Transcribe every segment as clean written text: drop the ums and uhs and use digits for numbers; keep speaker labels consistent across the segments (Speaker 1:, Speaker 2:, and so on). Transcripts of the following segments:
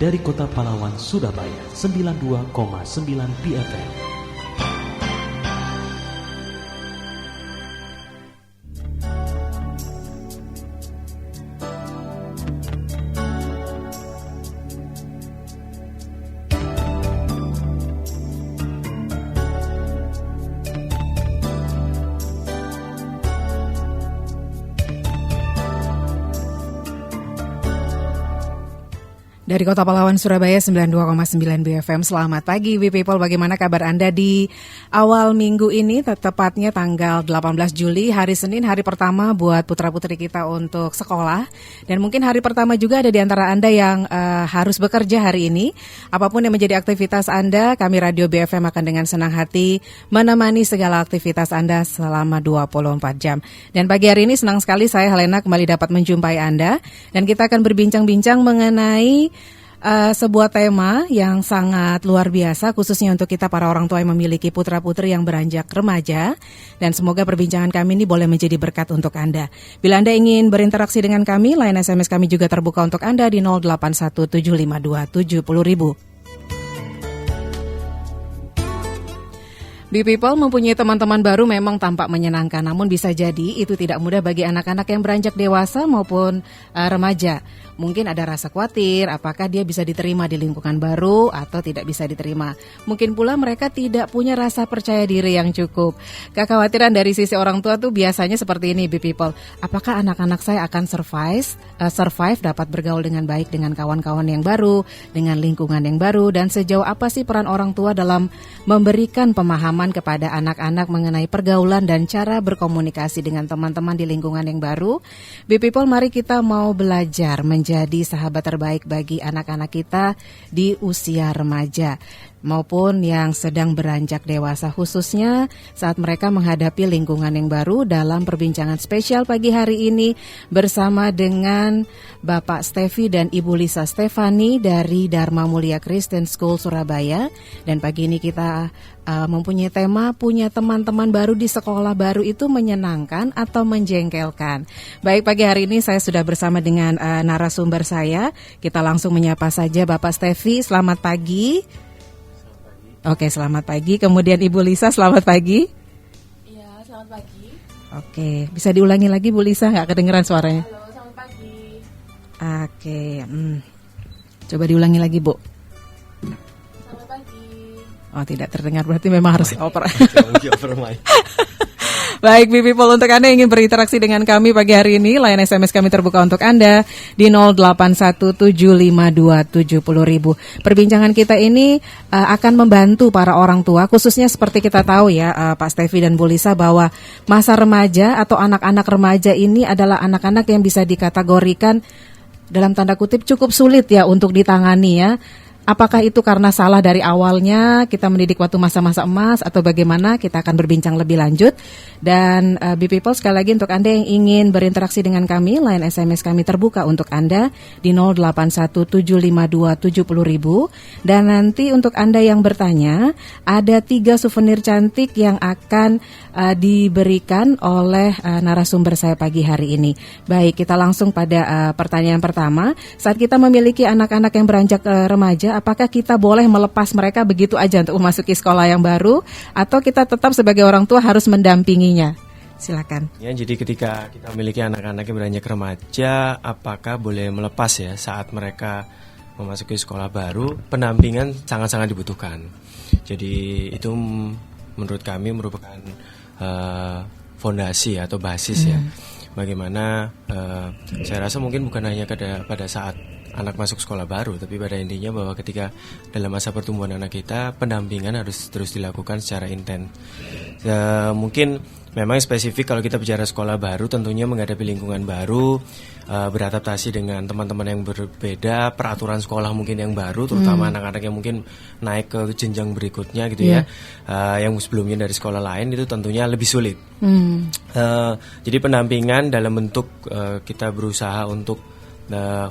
Speaker 1: dari Kota Pahlawan, Surabaya, 92,9 BFM.
Speaker 2: Dari Kota Pahlawan, Surabaya, 92,9 BFM. Selamat pagi, We People. Bagaimana kabar Anda di awal minggu ini? Tepatnya tanggal 18 Juli, hari Senin, hari pertama buat putra-putri kita untuk sekolah. Dan mungkin hari pertama juga ada di antara Anda yang harus bekerja hari ini. Apapun yang menjadi aktivitas Anda, kami Radio BFM akan dengan senang hati menemani segala aktivitas Anda selama 24 jam. Dan pagi hari ini senang sekali saya, Helena, kembali dapat menjumpai Anda. Dan kita akan berbincang-bincang mengenai sebuah tema yang sangat luar biasa, khususnya untuk kita para orang tua yang memiliki putra-putri yang beranjak remaja. Dan semoga perbincangan kami ini boleh menjadi berkat untuk Anda. Bila Anda ingin berinteraksi dengan kami, line SMS kami juga terbuka untuk Anda di 0817527000. Be People, mempunyai teman-teman baru memang tampak menyenangkan, namun bisa jadi itu tidak mudah bagi anak-anak yang beranjak dewasa maupun remaja. Mungkin ada rasa khawatir apakah dia bisa diterima di lingkungan baru atau tidak bisa diterima. Mungkin pula mereka tidak punya rasa percaya diri yang cukup. Kekhawatiran dari sisi orang tua tuh biasanya seperti ini, Be People. Apakah anak-anak saya akan survive dapat bergaul dengan baik dengan kawan-kawan yang baru, dengan lingkungan yang baru, dan sejauh apa sih peran orang tua dalam memberikan pemahaman kepada anak-anak mengenai pergaulan dan cara berkomunikasi dengan teman-teman di lingkungan yang baru. Be People, mari kita mau belajar menjadi sahabat terbaik bagi anak-anak kita di usia remaja maupun yang sedang beranjak dewasa, khususnya saat mereka menghadapi lingkungan yang baru. Dalam perbincangan spesial pagi hari ini bersama dengan Bapak Stevi dan Ibu Lisa Stefani dari Dharma Mulia Christian School Surabaya. Dan pagi ini kita mempunyai tema, punya teman-teman baru di sekolah baru itu menyenangkan atau menjengkelkan. Baik, pagi hari ini saya sudah bersama dengan narasumber saya. Kita langsung menyapa saja Bapak Stevi, selamat pagi. Oke, selamat pagi. Kemudian Ibu Lisa, selamat pagi.
Speaker 3: Iya, selamat pagi.
Speaker 2: Oke, bisa diulangi lagi Bu Lisa, nggak kedengeran suaranya?
Speaker 3: Halo, selamat pagi.
Speaker 2: Oke, coba diulangi lagi Bu.
Speaker 3: Selamat pagi.
Speaker 2: Oh, tidak terdengar, berarti memang harus oper.
Speaker 4: Oper.
Speaker 2: Baik, Be People, untuk Anda yang ingin berinteraksi dengan kami pagi hari ini, line SMS kami terbuka untuk Anda di 0817527000. Perbincangan kita ini akan membantu para orang tua, khususnya seperti kita tahu ya, Pak Stevi dan Bu Lisa, bahwa masa remaja atau anak-anak remaja ini adalah anak-anak yang bisa dikategorikan dalam tanda kutip cukup sulit ya untuk ditangani ya. Apakah itu karena salah dari awalnya kita mendidik waktu masa-masa emas atau bagaimana? Kita akan berbincang lebih lanjut. Dan Be People, sekali lagi untuk Anda yang ingin berinteraksi dengan kami, line SMS kami terbuka untuk Anda di 0817527000. Dan nanti untuk Anda yang bertanya, ada 3 souvenir cantik yang akan diberikan oleh narasumber saya pagi hari ini. Baik, kita langsung pada pertanyaan pertama. Saat kita memiliki anak-anak yang beranjak remaja, apakah kita boleh melepas mereka begitu aja untuk memasuki sekolah yang baru, atau kita tetap sebagai orang tua harus mendampinginya? Silakan.
Speaker 4: Ya, jadi ketika kita memiliki anak-anak yang beranjak remaja, apakah boleh melepas ya saat mereka memasuki sekolah baru? Pendampingan sangat-sangat dibutuhkan. Jadi itu menurut kami merupakan fondasi atau basis ya. Bagaimana saya rasa mungkin bukan hanya pada saat anak masuk sekolah baru, tapi pada intinya bahwa ketika dalam masa pertumbuhan anak kita, pendampingan harus terus dilakukan secara intens. Mungkin memang spesifik kalau kita bicara sekolah baru, tentunya menghadapi lingkungan baru, beradaptasi dengan teman-teman yang berbeda, peraturan sekolah mungkin yang baru, terutama anak-anak yang mungkin naik ke jenjang berikutnya gitu ya, yang sebelumnya dari sekolah lain, itu tentunya lebih sulit. Jadi pendampingan dalam bentuk kita berusaha untuk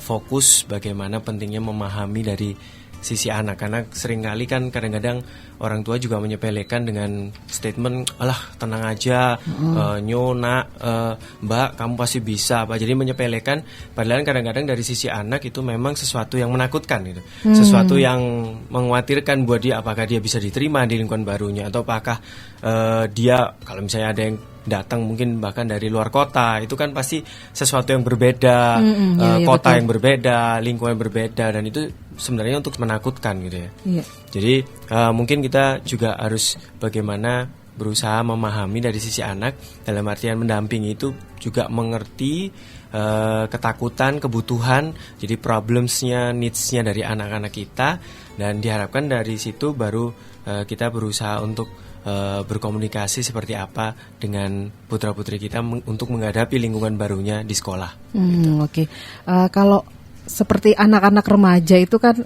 Speaker 4: fokus bagaimana pentingnya memahami dari sisi anak, karena seringkali kan kadang-kadang orang tua juga menyepelekan dengan statement, alah tenang aja, Nyonak, Mbak kamu pasti bisa apa, jadi menyepelekan, padahal kadang-kadang dari sisi anak itu memang sesuatu yang menakutkan gitu, sesuatu yang mengkhawatirkan buat dia, apakah dia bisa diterima di lingkungan barunya, atau apakah dia kalau misalnya ada yang datang mungkin bahkan dari luar kota, itu kan pasti sesuatu yang berbeda, kota yang berbeda, lingkungan berbeda, dan itu sebenarnya untuk menakutkan gitu ya. Jadi mungkin kita juga harus bagaimana berusaha memahami dari sisi anak, dalam artian mendampingi itu juga mengerti ketakutan, kebutuhan, jadi problemsnya, needs-nya dari anak-anak kita, dan diharapkan dari situ baru kita berusaha untuk berkomunikasi seperti apa dengan putra-putri kita untuk menghadapi lingkungan barunya di sekolah.
Speaker 2: Oke. Kalau seperti anak-anak remaja itu kan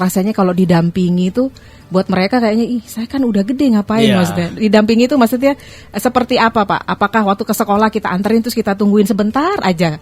Speaker 2: rasanya kalau didampingi itu buat mereka kayaknya saya kan udah gede ngapain maksudnya. Didampingi itu maksudnya seperti apa Pak? Apakah waktu ke sekolah kita anterin terus kita tungguin sebentar aja?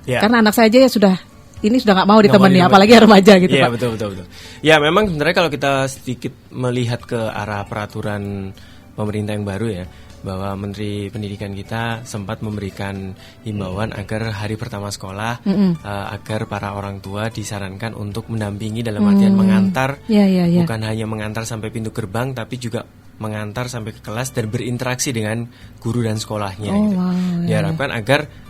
Speaker 2: Karena anak saya aja ya sudah nggak mau ditemani, apalagi remaja gitu Pak.
Speaker 4: Betul. Ya memang sebenarnya kalau kita sedikit melihat ke arah peraturan pemerintah yang baru ya, bahwa Menteri Pendidikan kita sempat memberikan himbauan agar hari pertama sekolah agar para orang tua disarankan untuk mendampingi dalam artian mengantar, bukan hanya mengantar sampai pintu gerbang, tapi juga mengantar sampai ke kelas dan berinteraksi dengan guru dan sekolahnya. Diharapkan agar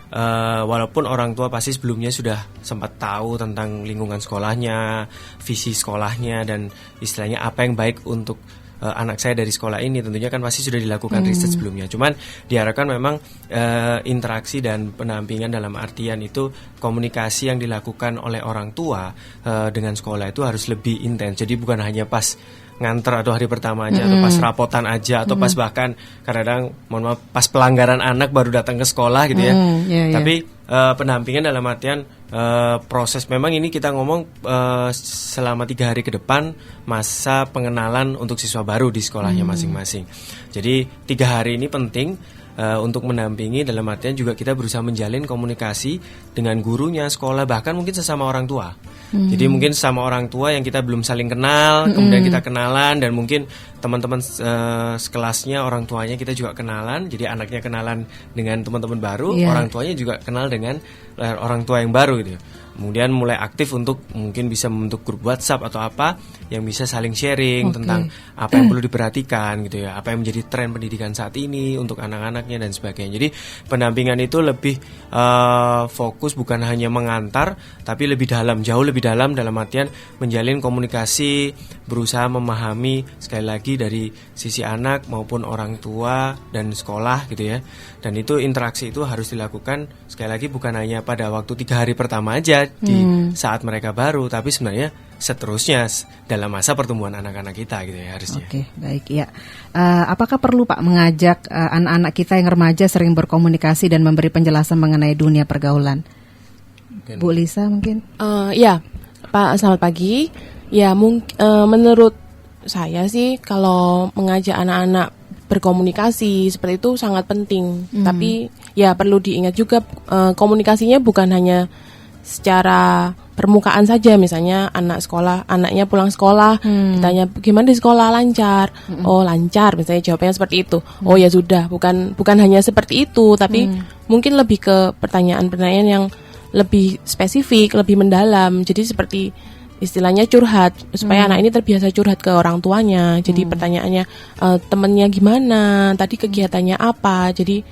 Speaker 4: walaupun orang tua pasti sebelumnya sudah sempat tahu tentang lingkungan sekolahnya, visi sekolahnya, dan istilahnya apa yang baik untuk anak saya dari sekolah ini, tentunya kan pasti sudah dilakukan riset sebelumnya. Cuman diharapkan memang interaksi dan pendampingan dalam artian itu komunikasi yang dilakukan oleh orang tua dengan sekolah itu harus lebih intens. Jadi bukan hanya pas nganter atau hari pertama aja, atau pas rapotan aja, atau pas bahkan kadang-kadang mohon maaf pas pelanggaran anak baru datang ke sekolah gitu ya. Tapi pendampingan dalam artian proses, memang ini kita ngomong selama 3 hari ke depan masa pengenalan untuk siswa baru di sekolahnya masing-masing. Jadi 3 hari ini penting untuk mendampingi, dalam artian juga kita berusaha menjalin komunikasi dengan gurunya, sekolah, bahkan mungkin sesama orang tua. Jadi mungkin sama orang tua yang kita belum saling kenal, kemudian kita kenalan, dan mungkin teman-teman sekelasnya, orang tuanya kita juga kenalan. Jadi anaknya kenalan dengan teman-teman baru, orang tuanya juga kenal dengan orang tua yang baru gitu. Kemudian mulai aktif untuk mungkin bisa membentuk grup WhatsApp atau apa yang bisa saling sharing tentang apa yang perlu diperhatikan gitu ya, apa yang menjadi tren pendidikan saat ini untuk anak-anaknya dan sebagainya. Jadi pendampingan itu lebih fokus bukan hanya mengantar, tapi lebih dalam, jauh lebih dalam artian menjalin komunikasi, berusaha memahami sekali lagi dari sisi anak maupun orang tua dan sekolah gitu ya. Dan itu interaksi itu harus dilakukan sekali lagi bukan hanya pada waktu 3 hari pertama aja di saat mereka baru, tapi sebenarnya seterusnya dalam masa pertumbuhan anak-anak kita gitu ya harusnya.
Speaker 2: Oke, baik ya. Apakah perlu Pak mengajak anak-anak kita yang remaja sering berkomunikasi dan memberi penjelasan mengenai dunia pergaulan? Bu Lisa mungkin?
Speaker 3: Ya, Pak, selamat pagi. Ya, menurut saya sih kalau mengajak anak-anak berkomunikasi seperti itu sangat penting. Tapi ya perlu diingat juga komunikasinya bukan hanya secara permukaan saja. Misalnya anaknya pulang sekolah, ditanya gimana di sekolah, lancar? Oh lancar, misalnya jawabannya seperti itu. Oh ya sudah, bukan hanya seperti itu, tapi mungkin lebih ke pertanyaan-pertanyaan yang lebih spesifik, lebih mendalam. Jadi seperti istilahnya curhat, supaya anak ini terbiasa curhat ke orang tuanya. Jadi pertanyaannya temennya gimana, tadi kegiatannya apa. Jadi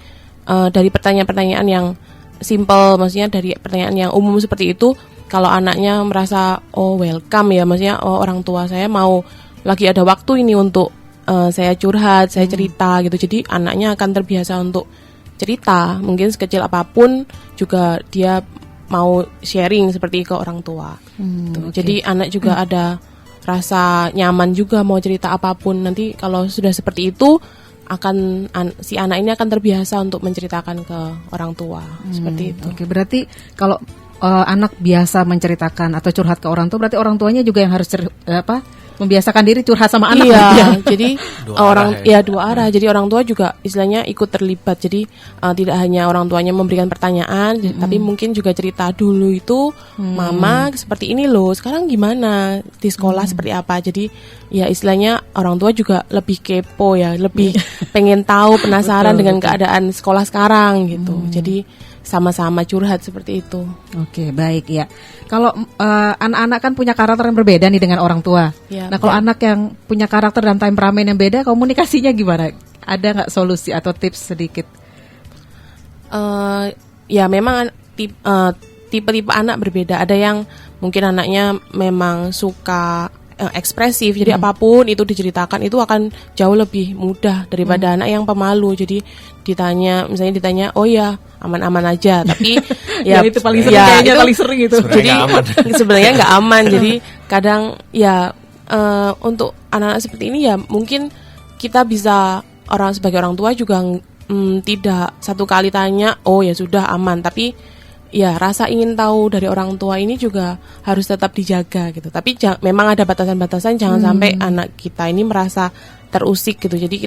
Speaker 3: dari pertanyaan-pertanyaan yang simple, maksudnya dari pertanyaan yang umum seperti itu, kalau anaknya merasa welcome ya, maksudnya orang tua saya mau lagi ada waktu ini untuk saya curhat, saya cerita gitu. Jadi anaknya akan terbiasa untuk cerita, mungkin sekecil apapun juga dia mau sharing seperti ke orang tua. Jadi anak juga ada rasa nyaman juga mau cerita apapun. Nanti kalau sudah seperti itu si anak ini akan terbiasa untuk menceritakan ke orang tua seperti itu.
Speaker 2: Oke, berarti kalau anak biasa menceritakan atau curhat ke orang tua, berarti orang tuanya juga yang harus membiasakan diri curhat sama anak.
Speaker 3: Iya, jadi
Speaker 4: Dua arah
Speaker 3: dua arah. Jadi orang tua juga istilahnya ikut terlibat. Jadi tidak hanya orang tuanya memberikan pertanyaan, tapi mungkin juga cerita dulu itu mama seperti ini loh. Sekarang gimana di sekolah seperti apa? Jadi ya istilahnya orang tua juga lebih kepo ya, lebih pengen tahu, penasaran dengan keadaan sekolah sekarang gitu. Jadi sama-sama curhat seperti itu.
Speaker 2: Oke, baik ya. Kalau anak-anak kan punya karakter yang berbeda nih dengan orang tua.
Speaker 3: Ya,
Speaker 2: Nah, kalau anak yang punya karakter dan temperamen yang beda, komunikasinya gimana? Ada nggak solusi atau tips sedikit?
Speaker 3: Ya memang tipe-tipe anak berbeda. Ada yang mungkin anaknya memang suka ekspresif, jadi apapun itu diceritakan itu akan jauh lebih mudah daripada anak yang pemalu. Jadi misalnya ditanya, oh ya aman-aman aja, tapi
Speaker 2: Ya, itu paling sering kayaknya, paling sering itu.
Speaker 4: Sebenarnya
Speaker 3: Jadi
Speaker 4: nggak aman.
Speaker 3: sebenarnya nggak aman. Jadi kadang ya untuk anak-anak seperti ini ya mungkin kita bisa sebagai orang tua juga tidak satu kali tanya, oh ya sudah aman, tapi ya rasa ingin tahu dari orang tua ini juga harus tetap dijaga gitu. Tapi memang ada batasan-batasan, jangan sampai anak kita ini merasa terusik gitu. Jadi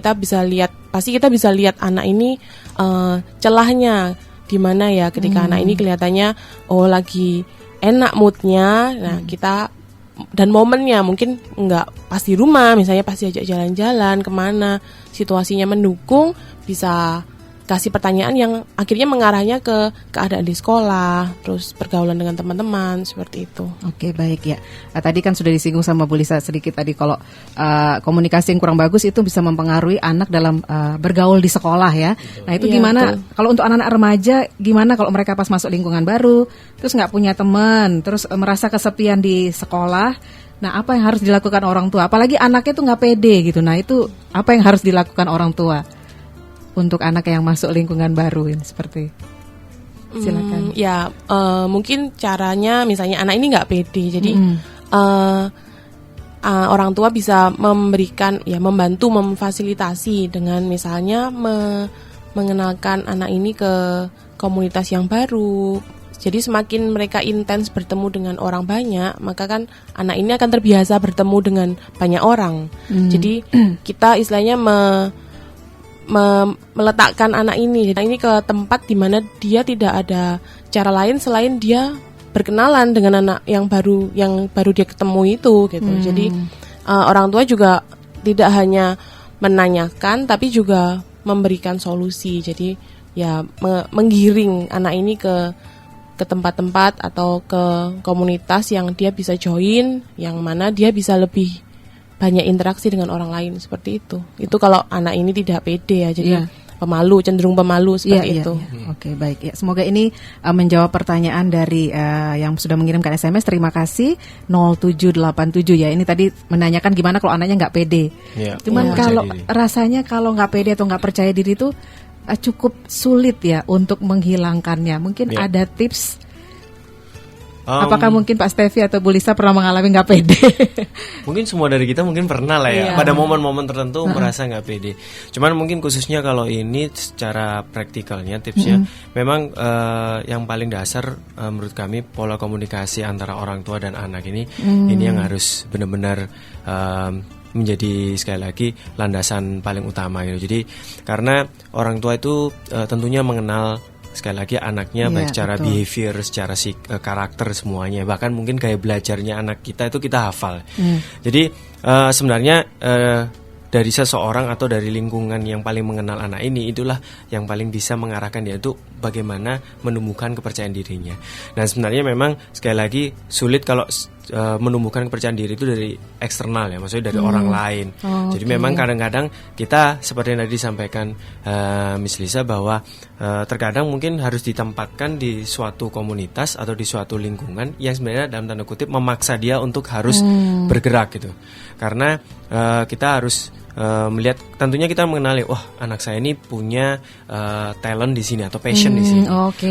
Speaker 3: pasti kita bisa lihat anak ini celahnya di mana ya ketika anak ini kelihatannya lagi enak moodnya. Nah kita dan momennya mungkin nggak pas di rumah, misalnya pasti ajak jalan-jalan kemana, situasinya mendukung, bisa kasih pertanyaan yang akhirnya mengarahnya ke keadaan di sekolah, terus pergaulan dengan teman-teman, seperti itu.
Speaker 2: Oke, baik ya. Tadi kan sudah disinggung sama Bu Lisa sedikit tadi kalau komunikasi yang kurang bagus itu bisa mempengaruhi anak dalam bergaul di sekolah ya. Nah itu
Speaker 3: Iya,
Speaker 2: gimana
Speaker 3: betul.
Speaker 2: kalau untuk anak-anak remaja, gimana kalau mereka pas masuk lingkungan baru, terus nggak punya teman, terus merasa kesepian di sekolah. Nah apa yang harus dilakukan orang tua? Apalagi anaknya tuh nggak pede gitu. Nah itu apa yang harus dilakukan orang tua untuk anak yang masuk lingkungan baru ini seperti? Silakan.
Speaker 3: Mungkin caranya misalnya anak ini nggak pede, jadi orang tua bisa membantu memfasilitasi dengan misalnya mengenalkan anak ini ke komunitas yang baru. Jadi semakin mereka intens bertemu dengan orang banyak, maka kan anak ini akan terbiasa bertemu dengan banyak orang. Jadi kita istilahnya meletakkan anak ini ke tempat di mana dia tidak ada cara lain selain dia berkenalan dengan anak yang baru dia ketemu itu gitu. Jadi orang tua juga tidak hanya menanyakan tapi juga memberikan solusi. Jadi ya menggiring anak ini ke tempat-tempat atau ke komunitas yang dia bisa join, yang mana dia bisa lebih banyak interaksi dengan orang lain seperti itu. Itu kalau anak ini tidak pede ya, jadi cenderung pemalu seperti itu.
Speaker 2: Oke, baik ya. Semoga ini menjawab pertanyaan dari yang sudah mengirimkan SMS. Terima kasih 0787 ya. Ini tadi menanyakan gimana kalau anaknya nggak pede.
Speaker 4: Ya,
Speaker 2: Cuman kalau rasanya kalau nggak pede atau nggak percaya diri itu cukup sulit ya untuk menghilangkannya. Mungkin ada tips. Apakah mungkin Pak Stevi atau Bu Lisa pernah mengalami nggak pede?
Speaker 4: Mungkin semua dari kita mungkin pernah lah ya.
Speaker 2: Iya.
Speaker 4: Pada momen-momen tertentu merasa nggak pede. Cuman mungkin khususnya kalau ini secara praktikalnya tipsnya, memang yang paling dasar menurut kami pola komunikasi antara orang tua dan anak ini yang harus benar-benar menjadi sekali lagi landasan paling utama gitu. Jadi karena orang tua itu tentunya mengenal sekali lagi anaknya baik secara behavior, secara karakter semuanya, bahkan mungkin gaya belajarnya anak kita itu kita hafal. Jadi sebenarnya dari seseorang atau dari lingkungan yang paling mengenal anak ini, itulah yang paling bisa mengarahkan dia untuk bagaimana menumbuhkan kepercayaan dirinya. Dan sebenarnya memang sekali lagi sulit kalau menumbuhkan kepercayaan diri itu dari eksternal ya, maksudnya dari orang lain. Jadi memang kadang-kadang kita seperti yang tadi disampaikan Miss Lisa bahwa terkadang mungkin harus ditempatkan di suatu komunitas atau di suatu lingkungan yang sebenarnya dalam tanda kutip memaksa dia untuk harus bergerak gitu. Karena kita harus melihat, tentunya kita mengenali, wah anak saya ini punya talent di sini atau passion di sini.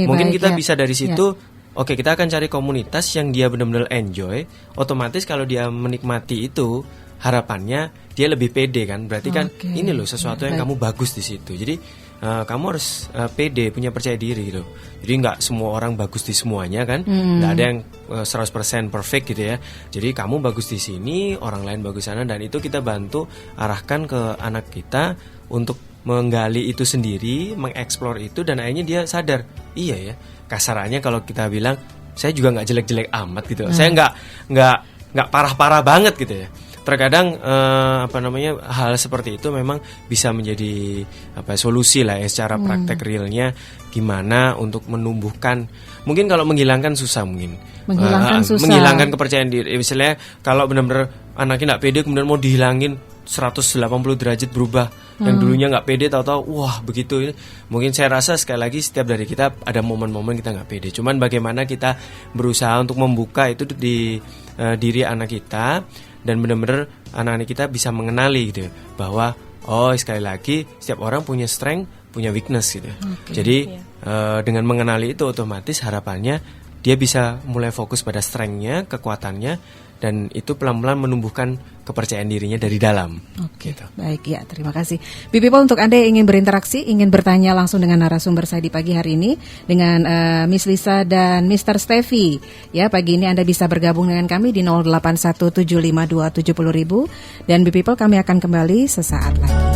Speaker 4: Mungkin kita bisa dari situ. Oke, kita akan cari komunitas yang dia benar-benar enjoy. Otomatis kalau dia menikmati itu, harapannya dia lebih pede kan. Berarti kan ini loh sesuatu yang kamu bagus di situ. Jadi kamu harus pede, punya percaya diri gitu. Jadi nggak semua orang bagus di semuanya kan, nggak ada yang 100% perfect gitu ya. Jadi kamu bagus di sini, orang lain bagus sana, dan itu kita bantu arahkan ke anak kita untuk menggali itu sendiri, mengeksplor itu, dan akhirnya dia sadar, iya ya, kasarannya kalau kita bilang saya juga nggak jelek-jelek amat gitu, saya nggak parah-parah banget gitu ya. Terkadang hal seperti itu memang bisa menjadi solusi lah ya secara praktek realnya, gimana untuk menumbuhkan, mungkin kalau menghilangkan susah, mungkin menghilangkan kepercayaan diri. Misalnya kalau benar-benar anaknya nggak pede kemudian mau dihilangin 180 derajat berubah, yang dulunya nggak pede tahu-tahu wah begitu. Mungkin saya rasa sekali lagi setiap dari kita ada momen-momen kita nggak pede, cuman bagaimana kita berusaha untuk membuka itu di diri anak kita, dan benar-benar anak-anak kita bisa mengenali gitu bahwa sekali lagi setiap orang punya strength, punya weakness gitu. Jadi dengan mengenali itu otomatis harapannya dia bisa mulai fokus pada strength-nya, kekuatannya, dan itu pelan-pelan menumbuhkan kepercayaan dirinya dari dalam. Gitu.
Speaker 2: Baik ya, terima kasih. People, untuk Anda yang ingin berinteraksi, ingin bertanya langsung dengan narasumber saya di pagi hari ini dengan Miss Lisa dan Mr. Steffi. Ya, pagi ini Anda bisa bergabung dengan kami di 0817527000, dan People, kami akan kembali sesaat lagi.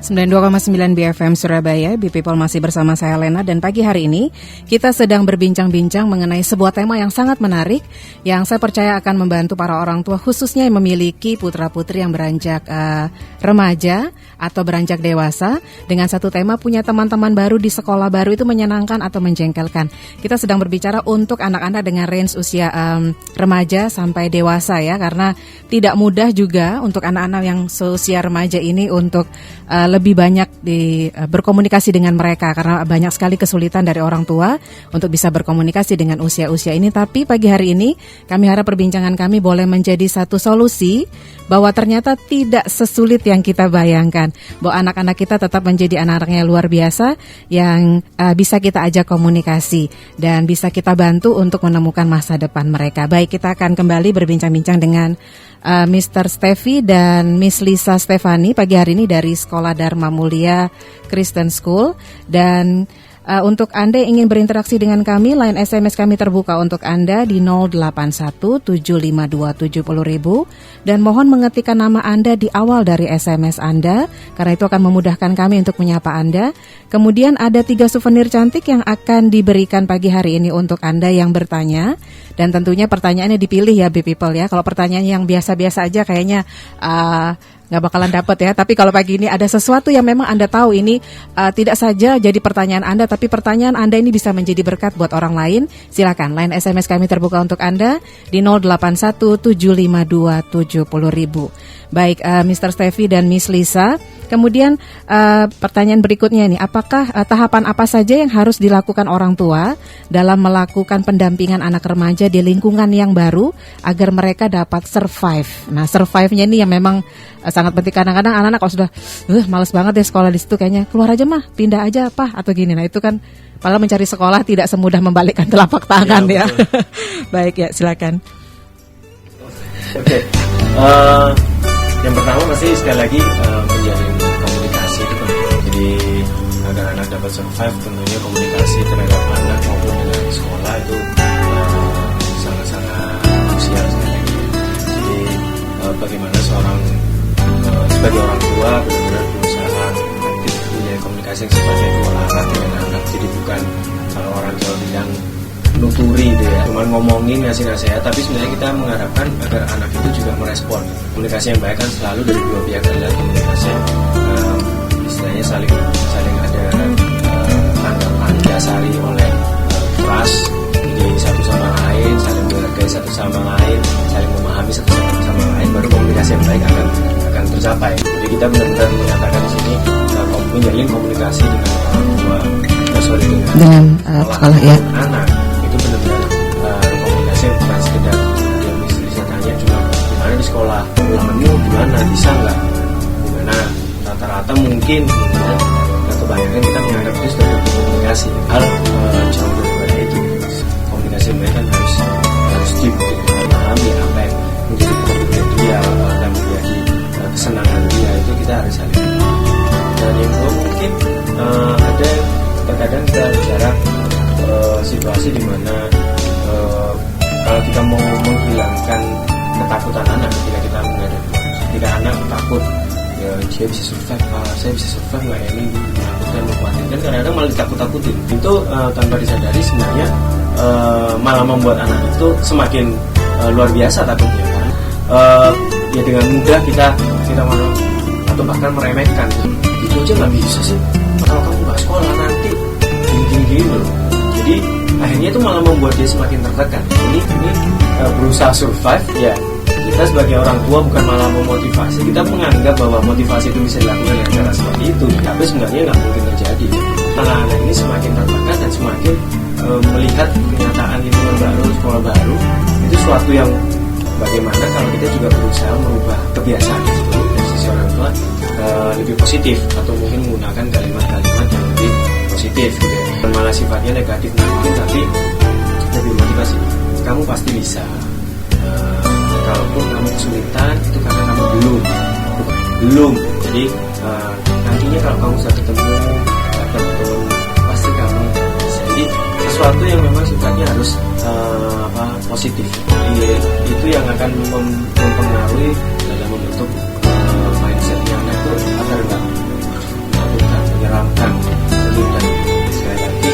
Speaker 2: 92,9 BFM Surabaya, People masih bersama saya Lena, dan pagi hari ini kita sedang berbincang-bincang mengenai sebuah tema yang sangat menarik yang saya percaya akan membantu para orang tua khususnya yang memiliki putra-putri yang beranjak remaja atau beranjak dewasa, dengan satu tema punya teman-teman baru di sekolah baru itu menyenangkan atau menjengkelkan. Kita sedang berbicara untuk anak-anak dengan range usia remaja sampai dewasa ya, karena tidak mudah juga untuk anak-anak yang seusia remaja ini untuk lebih banyak berkomunikasi dengan mereka, karena banyak sekali kesulitan dari orang tua untuk bisa berkomunikasi dengan usia-usia ini. Tapi pagi hari ini kami harap perbincangan kami boleh menjadi satu solusi bahwa ternyata tidak sesulit yang kita bayangkan, bahwa anak-anak kita tetap menjadi anak-anak yang luar biasa yang bisa kita ajak komunikasi dan bisa kita bantu untuk menemukan masa depan mereka. Baik, kita akan kembali berbincang-bincang dengan Mr. Steffi dan Miss Lisa Stefani pagi hari ini dari Sekolah Dharma Mulia Kristen School. Dan untuk Anda yang ingin berinteraksi dengan kami, line SMS kami terbuka untuk Anda di 0817527000, dan mohon mengetikkan nama Anda di awal dari SMS Anda, karena itu akan memudahkan kami untuk menyapa Anda. Kemudian ada 3 souvenir cantik yang akan diberikan pagi hari ini untuk Anda yang bertanya, dan tentunya pertanyaannya dipilih ya People ya. Kalau pertanyaan yang biasa-biasa aja kayaknya nggak bakalan dapat ya. Tapi kalau pagi ini ada sesuatu yang memang Anda tahu ini tidak saja jadi pertanyaan Anda, tapi pertanyaan Anda ini bisa menjadi berkat buat orang lain, silakan line SMS kami terbuka untuk Anda di 0817527000. Baik, Mr. Steffi dan Miss Lisa. Kemudian pertanyaan berikutnya nih, apakah tahapan apa saja yang harus dilakukan orang tua dalam melakukan pendampingan anak remaja di lingkungan yang baru agar mereka dapat survive? Nah, survive-nya ini yang memang sangat penting. Kadang-kadang anak-anak kalau sudah malas banget ya sekolah di situ, kayaknya keluar aja mah, pindah aja apa atau gini. Nah, itu kan padahal mencari sekolah tidak semudah membalikkan telapak tangan ya. Baik ya, silakan.
Speaker 4: Oke. Yang pertama pasti sekali lagi menjalin komunikasi itu penting. Jadi agar anak dapat survive, tentunya komunikasi terhadap anak maupun dengan sekolah itu sangat-sangat krusial sekali lagi. Jadi bagaimana sebagai orang tua benar-benar berusaha aktif punya komunikasi yang sifatnya dua arah dengan anak. Jadi bukan kalau orang Jawa bilang nuturi gitu ya, cuma ngomongin, ngasih nasihat, tapi sebenarnya kita mengharapkan agar anak itu juga merespon. Komunikasi yang baik kan selalu dari dua pihak, adalah komunikasi yang istilahnya saling ada tanggapan didasari oleh trust, jadi satu sama lain, saling menghargai satu sama lain, saling memahami satu sama lain, baru komunikasi yang baik akan tercapai. Jadi kita benar-benar menyatakan di sini menjalin komunikasi dengan orang tua, dengan sekolah ya, anak itu benar-benar komunikasi di sekolah ulanganmu gimana, bisa nggak, gimana. Rata-rata mungkin ya, kebanyakan kita menganggap itu sebagai komunikasi, hal jauh daripada itu. Komunikasi mereka harus deep, memahami apa yang menjadi kepentingan dia, apa yang menjadi kesenangan dia, itu kita harus saling. Dan yang kedua mungkin ada terkadang kita bicara situasi di mana kalau kita mau menghilangkan ketakutan anak ketika kita menghadapi, ketika anak takut, ya dia bisa survive, saya bisa survive nggak ya, ini menakutkan, mengkhawatirkan, kadang-kadang malah ditakut-takutin. Itu tanpa disadari sebenarnya malah membuat anak itu semakin luar biasa takutnya, kan? Ya dengan mudah kita malah atau bahkan meremehkan, itu aja nggak bisa sih, kalau kamu nggak sekolah nanti gini-gini loh. Jadi akhirnya itu malah membuat dia semakin tertekan. Ini berusaha survive, ya kita sebagai orang tua bukan malah memotivasi, kita menganggap bahwa motivasi itu bisa dilakukan dengan cara seperti itu, tapi sebenarnya nggak mungkin terjadi. Malah anak ini semakin tertekan dan semakin melihat kenyataan lingkungan baru, sekolah baru, itu suatu yang bagaimana kalau kita juga berusaha merubah kebiasaan itu dari sisi orang tua lebih positif, atau mungkin menggunakan kalimat-kalimat yang lebih positif gitu ya. Malah sifatnya negatif mungkin, tapi lebih motivasi. Kamu pasti bisa. Kalaupun kamu kesulitan itu karena kamu belum. Jadi nantinya kalau kamu sudah ketemu pasti kamu bisa. Jadi sesuatu yang memang sifatnya harus positif. Itu yang akan mempengaruhi dalam membentuk mindsetnya anak itu agar nggak menakutkan, menyeramkan. Dan sekali lagi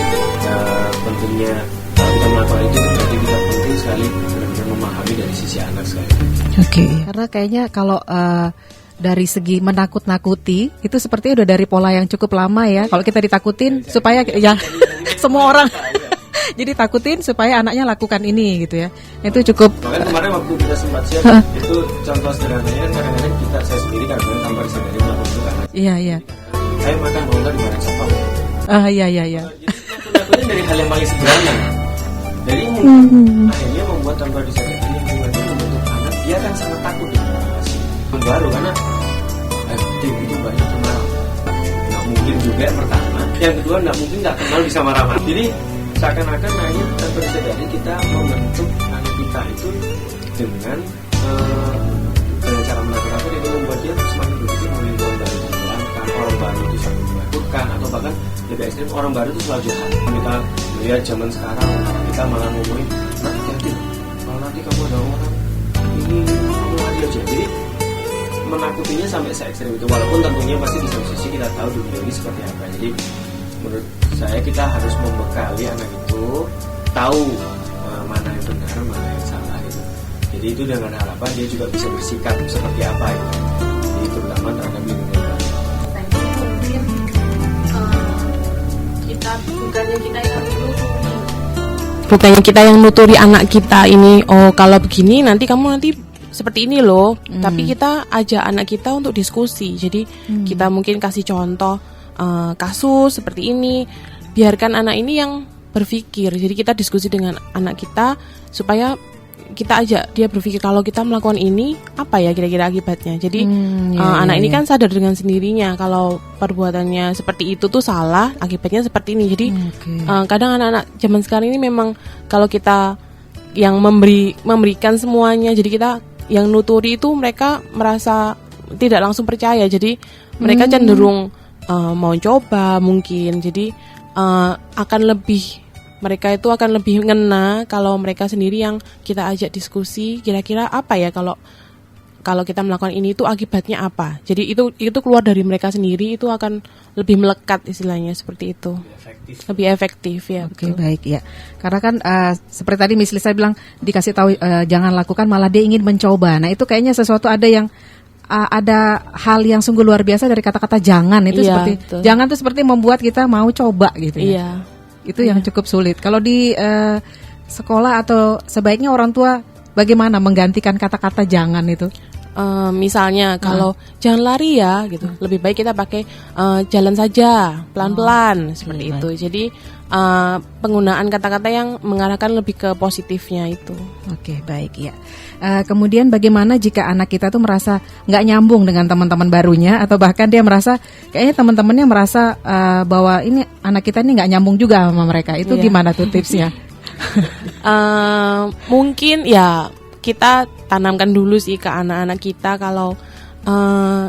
Speaker 4: pentingnya kita melakukan itu berarti kita penting sekali benar-benar memahami dari sisi anak sekali.
Speaker 2: Oke. Karena kayaknya kalau dari segi menakut-nakuti itu sepertinya udah dari pola yang cukup lama ya. Kalau kita ditakutin supaya ya semua orang jadi takutin supaya anaknya lakukan ini gitu ya. Itu cukup.
Speaker 4: Makanya kemarin waktu kita sempat share itu contoh sederhananya kan kadang-kadang saya sendiri kadang-kadang tanpa disadari melakukan itu kan.
Speaker 2: Iya.
Speaker 4: Saya makan bongkar di barang siapa?
Speaker 2: Iya.
Speaker 4: Takutnya dari hal yang paling sederhana. Jadi akhirnya membuat tanpa disadari lingkungannya membentuk anak, dia kan sangat takut dengan situasi baru karena itu banyak marah. Nggak mungkin juga yang pertama, yang kedua nggak mungkin nggak kenal bisa marah-marah. Jadi seakan-akan akhirnya tanpa disadari kita membentuk anak kita itu dengan cara menakut-nakut itu membuat dia semakin berpikir lingkungan baru menyenangkan, orang baru itu sangat menakutkan, atau bahkan lebih ekstrim orang baru itu selalu jahat. Kita melihat zaman sekarang kita malah ngomongin nanti kalau nanti kamu ada orang ini kamu mati aja. Jadi menakutinya sampai se-ekstrim itu, walaupun tentunya pasti di satu sisi kita tahu dunia ini seperti apa. Jadi menurut saya kita harus membekali anak itu tahu mana yang benar, mana yang salah gitu. Jadi itu dengan harapan dia juga bisa bersikap seperti apa gitu. Jadi terutama terhadap lingkungan.
Speaker 3: Bukannya kita yang nuturi anak kita ini, oh kalau begini nanti kamu nanti seperti ini loh. Tapi kita ajak anak kita untuk diskusi. Jadi kita mungkin kasih contoh kasus seperti ini. Biarkan anak ini yang berpikir. Jadi kita diskusi dengan anak kita supaya kita ajak dia berpikir kalau kita melakukan ini apa ya kira-kira akibatnya. Jadi anak ini kan sadar dengan sendirinya kalau perbuatannya seperti itu tuh salah, akibatnya seperti ini. Jadi kadang anak-anak zaman sekarang ini memang kalau kita yang memberikan semuanya, jadi kita yang nuturi itu mereka merasa tidak langsung percaya. Jadi mereka cenderung mau coba mungkin. Jadi mereka itu akan lebih ngena kalau mereka sendiri yang kita ajak diskusi kira-kira apa ya kalau kita melakukan ini itu akibatnya apa. Jadi itu keluar dari mereka sendiri, itu akan lebih melekat istilahnya seperti itu. Lebih efektif ya.
Speaker 2: Oke, baik ya. Karena kan seperti tadi Miss Lisa bilang dikasih tahu jangan lakukan, malah dia ingin mencoba. Nah, itu kayaknya sesuatu ada hal yang sungguh luar biasa dari kata-kata jangan itu seperti betul. Jangan itu seperti membuat kita mau coba gitu ya. Iya. Itu yang cukup sulit. Kalau di sekolah atau sebaiknya orang tua bagaimana menggantikan kata-kata jangan itu?
Speaker 3: Misalnya kalau jangan lari ya gitu, lebih baik kita pakai jalan saja pelan-pelan seperti itu. Jadi penggunaan kata-kata yang mengarahkan lebih ke positifnya itu.
Speaker 2: Oke, baik ya. Kemudian bagaimana jika anak kita tuh merasa nggak nyambung dengan teman-teman barunya, atau bahkan dia merasa kayaknya teman-temannya merasa bahwa ini anak kita ini nggak nyambung juga sama mereka. Itu gimana tuh tipsnya?
Speaker 3: Mungkin ya kita tanamkan dulu sih ke anak-anak kita kalau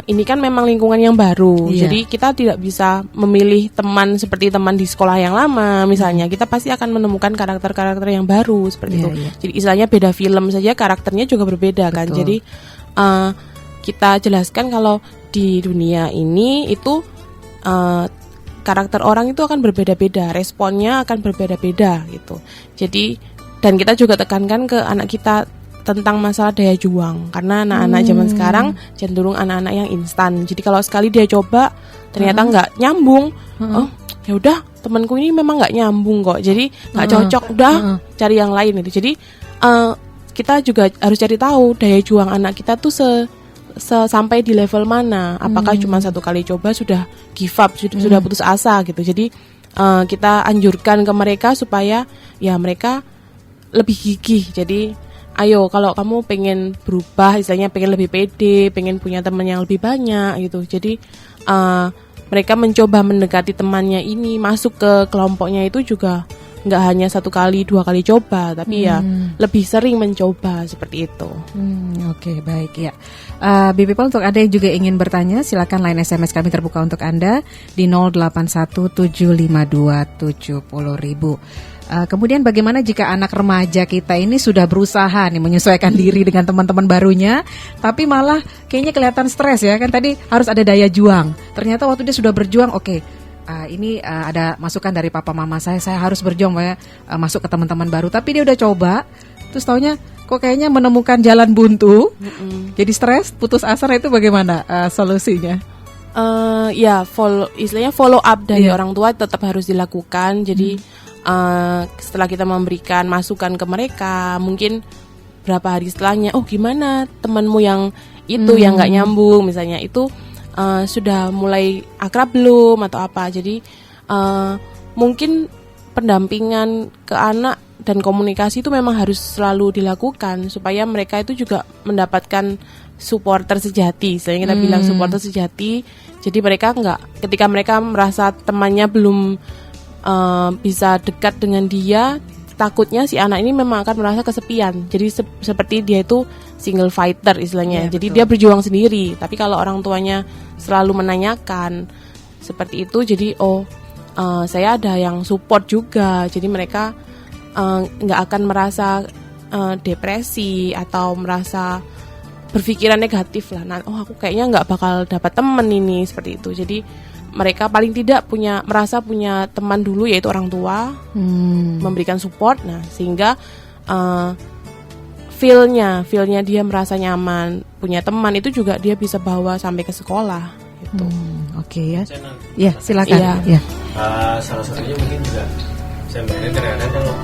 Speaker 3: ini kan memang lingkungan yang baru, jadi kita tidak bisa memilih teman seperti teman di sekolah yang lama. Misalnya kita pasti akan menemukan karakter-karakter yang baru seperti itu. Jadi istilahnya beda film saja karakternya juga berbeda. Betul. Kan. Jadi kita jelaskan kalau di dunia ini itu karakter orang itu akan berbeda-beda, responnya akan berbeda-beda gitu. Jadi dan kita juga tekankan ke anak kita tentang masalah daya juang, karena anak-anak zaman sekarang cenderung anak-anak yang instan. Jadi kalau sekali dia coba ternyata nggak nyambung, oh ya udah temanku ini memang nggak nyambung kok, jadi nggak cocok, udah cari yang lain itu. Jadi kita juga harus cari tahu daya juang anak kita tuh sampai di level mana. Apakah cuma satu kali coba sudah give up, sudah putus asa gitu. Jadi kita anjurkan ke mereka supaya ya mereka lebih gigih. Jadi ayo kalau kamu pengen berubah, istilahnya pengen lebih pede, pengen punya teman yang lebih banyak gitu. Jadi mereka mencoba mendekati temannya ini, masuk ke kelompoknya itu juga nggak hanya 1 kali 2 kali coba, tapi ya lebih sering mencoba seperti itu.
Speaker 2: Oke, baik ya. Bi People, untuk Anda yang juga ingin bertanya, silakan line SMS kami terbuka untuk Anda di 08175270.000. Kemudian bagaimana jika anak remaja kita ini sudah berusaha nih menyesuaikan diri dengan teman-teman barunya, tapi malah kayaknya kelihatan stres ya, kan tadi harus ada daya juang. Ternyata waktu dia sudah berjuang, ini ada masukan dari papa mama saya harus berjuang ya, masuk ke teman-teman baru. Tapi dia udah coba, terus taunya kok kayaknya menemukan jalan buntu, jadi stres, putus asa. Itu bagaimana solusinya?
Speaker 3: Istilahnya follow up dari orang tua tetap harus dilakukan. Jadi setelah kita memberikan masukan ke mereka, mungkin berapa hari setelahnya, oh gimana temanmu yang itu yang nggak nyambung misalnya, itu sudah mulai akrab belum atau apa. Jadi mungkin pendampingan ke anak dan komunikasi itu memang harus selalu dilakukan supaya mereka itu juga mendapatkan supporter sejati. Selain kita bilang supporter sejati, jadi mereka ketika mereka merasa temannya belum bisa dekat dengan dia, takutnya si anak ini memang akan merasa kesepian. Jadi seperti dia itu single fighter istilahnya. Jadi dia berjuang sendiri. Tapi kalau orang tuanya selalu menanyakan seperti itu, jadi saya ada yang support juga. Jadi mereka nggak akan merasa depresi atau merasa berpikiran negatif lah. Nah, aku kayaknya nggak bakal dapat teman ini, seperti itu. Jadi mereka paling tidak merasa punya teman dulu, yaitu orang tua, memberikan support. Nah, sehingga feel-nya dia merasa nyaman, punya teman, itu juga dia bisa bawa sampai ke sekolah gitu.
Speaker 2: Oke ya. Ya, silakan. Ya.
Speaker 4: Salah satunya mungkin juga saya bayangkan kadang-kadang kalau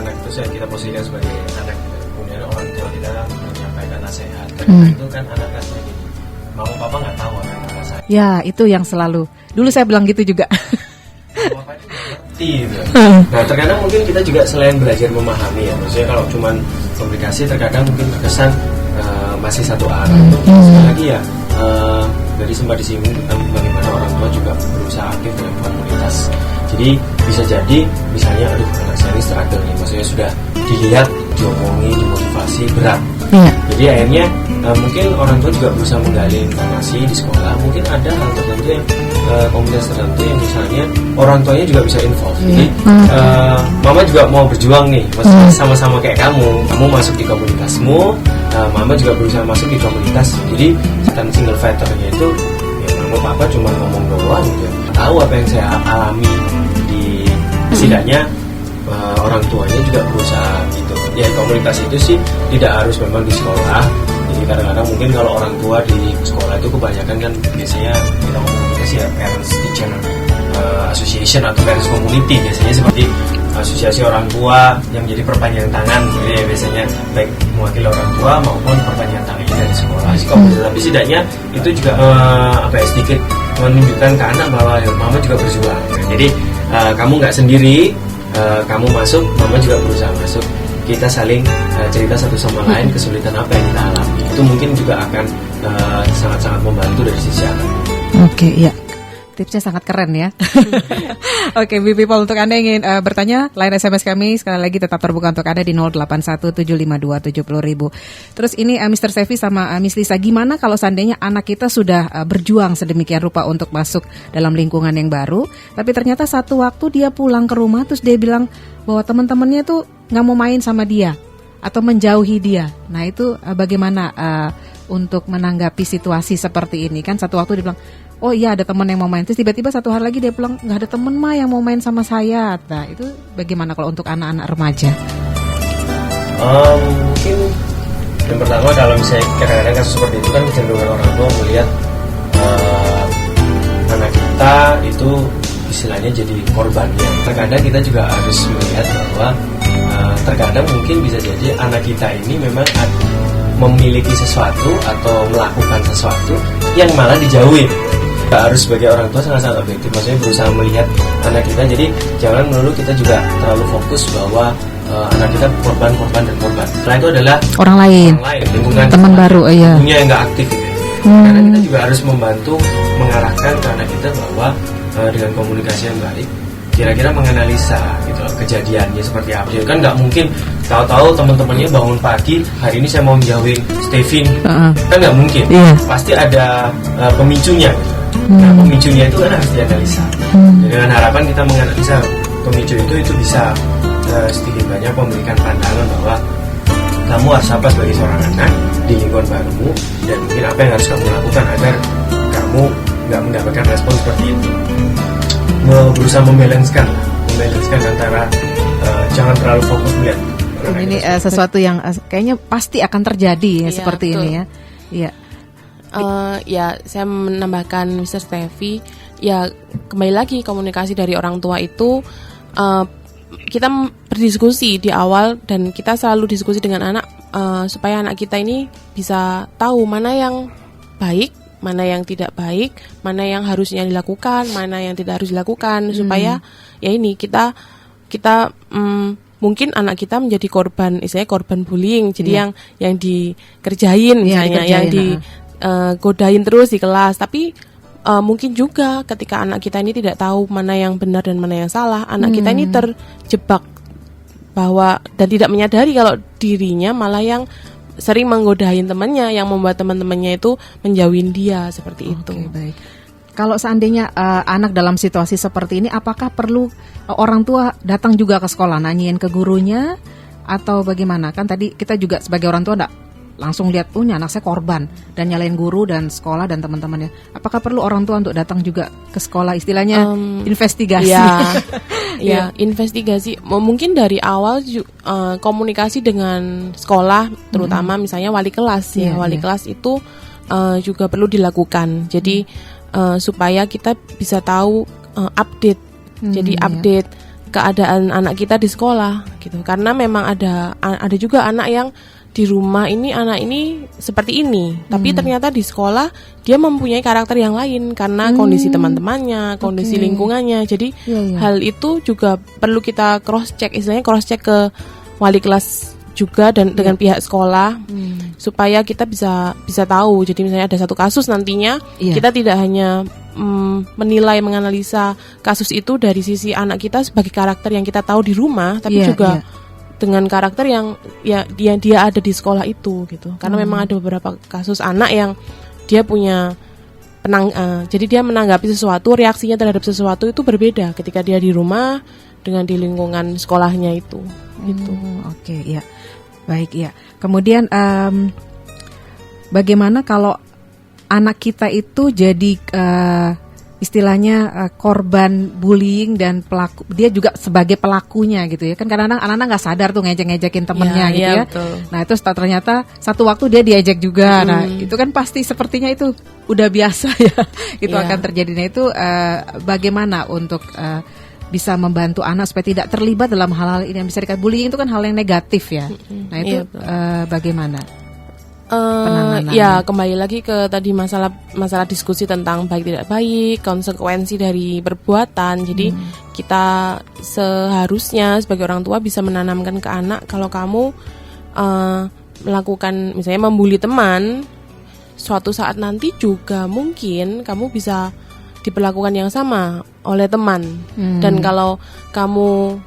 Speaker 4: anak itu kita posisikan sebagai anak, kemudian orang tua kita menyampaikan nasihat. Itu kan anak rasanya gini, mama papa nggak tahu apa yang saya.
Speaker 2: Ya, itu yang selalu. Dulu saya bilang gitu juga.
Speaker 4: Gitu. Nah, terkadang mungkin kita juga selain belajar memahami ya, maksudnya kalau cuman komunikasi terkadang mungkin terkesan masih satu arah. Sekali lagi ya, dari sempat disinggung tentang bagaimana orang tua juga berusaha aktif dalam komunitas. Jadi bisa jadi misalnya anak saya ini struggle nih, maksudnya sudah dilihat, diomongi, dimotivasi berat. Jadi akhirnya mungkin orang tua juga berusaha menggali informasi di sekolah. Mungkin ada hal tertentu yang komunitas tertentu yang misalnya orang tuanya juga bisa involve. Jadi mama juga mau berjuang nih, maksudnya sama-sama kayak kamu masuk di komunitasmu, mama juga berusaha masuk di komunitas. Jadi dan single fighternya itu ya mama papa cuma ngomong doang gitu. Tahu apa yang saya alami di setidaknya orang tuanya juga berusaha gitu. Ya komunitas itu sih tidak harus memang di sekolah. Jadi kadang-kadang mungkin kalau orang tua di sekolah itu kebanyakan kan biasanya kita ngomong komunikasi ya parents teacher association atau parents community, biasanya seperti asosiasi orang tua yang jadi perpanjangan tangan. Jadi ya, biasanya baik mewakili orang tua maupun perpanjangan tangannya dari sekolah. Tapi setidaknya itu juga sedikit menunjukkan ke anak bahwa ya, mama juga berjuang. Jadi kamu nggak sendiri, kamu masuk, mama juga berusaha masuk. Kita saling cerita satu sama lain kesulitan apa yang kita alami. Itu mungkin juga akan sangat-sangat membantu dari sisi anak.
Speaker 2: Oke, ya. Tipsnya sangat keren ya. Oke, Be People, untuk Anda yang ingin bertanya, line SMS kami sekali lagi tetap terbuka untuk Anda di 0817527000. Terus ini Mr. Sevi sama Miss Lisa, gimana kalau seandainya anak kita sudah berjuang sedemikian rupa untuk masuk dalam lingkungan yang baru, tapi ternyata satu waktu dia pulang ke rumah terus dia bilang bahwa teman-temannya tuh nggak mau main sama dia atau menjauhi dia. Nah itu bagaimana untuk menanggapi situasi seperti ini? Kan satu waktu dia bilang, oh iya ada teman yang mau main, terus tiba-tiba satu hari lagi dia bilang nggak ada teman mah yang mau main sama saya. Nah itu bagaimana kalau untuk anak-anak remaja?
Speaker 4: Mungkin yang pertama, kalau misalnya kadang-kadang kasus seperti itu kan kecenderungan orang tua melihat anak kita itu istilahnya jadi korbannya. Terkadang kita juga harus melihat bahwa terkadang mungkin bisa jadi anak kita ini memang memiliki sesuatu atau melakukan sesuatu yang malah dijauhin. Harus sebagai orang tua sangat-sangat objektif, maksudnya berusaha melihat anak kita. Jadi jangan melulu kita juga terlalu fokus bahwa anak kita korban. Setelah itu adalah orang lain, lingkungan
Speaker 2: teman baru,
Speaker 4: dunia yang nggak aktif gitu. Karena kita juga harus membantu mengarahkan ke anak kita bahwa dengan komunikasi yang baik, kira-kira menganalisa gitu loh, kejadiannya seperti apa. Jadi kan nggak mungkin tahu-tahu teman-temannya bangun pagi, hari ini saya mau menjauhin Stevin, kan nggak mungkin. Pasti ada pemicunya. Nah, pemicunya itu kan harus dianalisa. Dengan harapan kita menganalisa pemicu itu bisa sedikit banyak memberikan pandangan bahwa kamu harus apa sebagai seorang anak di lingkungan barumu, dan mungkin apa yang harus kamu lakukan agar kamu nggak mendapatkan respon seperti itu. Berusaha membalanskan antara jangan terlalu fokus melihat
Speaker 2: ini sesuatu yang kayaknya pasti akan terjadi ya, seperti betul. Ini ya. Iya.
Speaker 3: Ya, saya menambahkan Mr. Steffi, ya kembali lagi komunikasi dari orang tua itu kita berdiskusi di awal, dan kita selalu diskusi dengan anak supaya anak kita ini bisa tahu mana yang baik, mana yang tidak baik, mana yang harusnya dilakukan, mana yang tidak harus dilakukan, supaya ya ini kita mungkin anak kita menjadi korban, istilahnya korban bullying, jadi yang dikerjain misalnya, yang digodain terus di kelas. Tapi mungkin juga ketika anak kita ini tidak tahu mana yang benar dan mana yang salah, anak kita ini terjebak bahwa dan tidak menyadari kalau dirinya malah yang sering menggodain temannya, yang membuat teman-temannya itu menjauhin dia seperti itu.
Speaker 2: Baik. Kalau seandainya anak dalam situasi seperti ini, apakah perlu orang tua datang juga ke sekolah, nanyain ke gurunya, atau bagaimana? Kan tadi kita juga sebagai orang tua enggak langsung lihat, punya anak saya korban, dan nyalain guru dan sekolah dan teman-temannya. Apakah perlu orang tua untuk datang juga ke sekolah, istilahnya investigasi?
Speaker 3: Ya, investigasi. Mungkin dari awal komunikasi dengan sekolah, terutama misalnya wali kelas. Wali kelas itu juga perlu dilakukan. Jadi supaya kita bisa tahu update. Jadi update keadaan anak kita di sekolah gitu. Karena memang ada juga anak yang di rumah ini, anak ini seperti ini, tapi ternyata di sekolah dia mempunyai karakter yang lain karena kondisi teman-temannya, kondisi lingkungannya. Jadi hal itu juga perlu kita cross check, istilahnya cross check ke wali kelas juga dan dengan pihak sekolah, supaya kita bisa tahu. Jadi misalnya ada satu kasus, nantinya kita tidak hanya menilai, menganalisa kasus itu dari sisi anak kita sebagai karakter yang kita tahu di rumah, tapi juga dengan karakter yang dia ada di sekolah itu gitu. Karena memang ada beberapa kasus anak yang dia punya jadi dia menanggapi sesuatu, reaksinya terhadap sesuatu itu berbeda ketika dia di rumah dengan di lingkungan sekolahnya itu gitu.
Speaker 2: Oke, ya. Baik, ya. Kemudian bagaimana kalau anak kita itu jadi istilahnya korban bullying dan pelaku, dia juga sebagai pelakunya gitu ya. Kan kadang-kadang anak-anak nggak sadar tuh ngejek-ngejekin temennya gitu ya.
Speaker 3: Betul.
Speaker 2: Nah itu ternyata satu waktu dia diejek juga. Nah itu kan pasti sepertinya itu udah biasa ya. Itu akan terjadi. Nah itu bagaimana untuk bisa membantu anak supaya tidak terlibat dalam hal-hal ini yang bisa dikatakan bullying itu kan hal yang negatif ya. Nah itu bagaimana? penanganan?
Speaker 3: Ya kembali lagi ke tadi masalah diskusi tentang baik tidak baik, konsekuensi dari perbuatan. Jadi kita seharusnya sebagai orang tua bisa menanamkan ke anak, kalau kamu melakukan misalnya membuli teman, suatu saat nanti juga mungkin kamu bisa diperlakukan yang sama oleh teman. Dan kalau kamu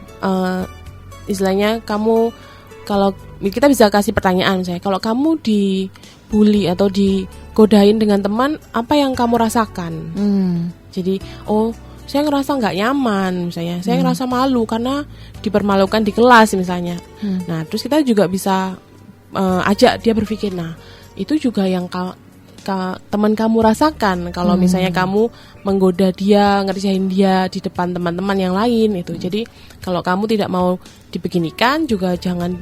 Speaker 3: istilahnya kamu, kalau kita bisa kasih pertanyaan misalnya, kalau kamu dibully atau digodain dengan teman, apa yang kamu rasakan? Jadi saya ngerasa nggak nyaman misalnya, saya ngerasa malu karena dipermalukan di kelas misalnya. Nah terus kita juga bisa ajak dia berpikir, nah itu juga yang teman kamu rasakan kalau misalnya kamu menggoda dia, ngerjain dia di depan teman-teman yang lain itu. Jadi kalau kamu tidak mau dibeginikan, juga jangan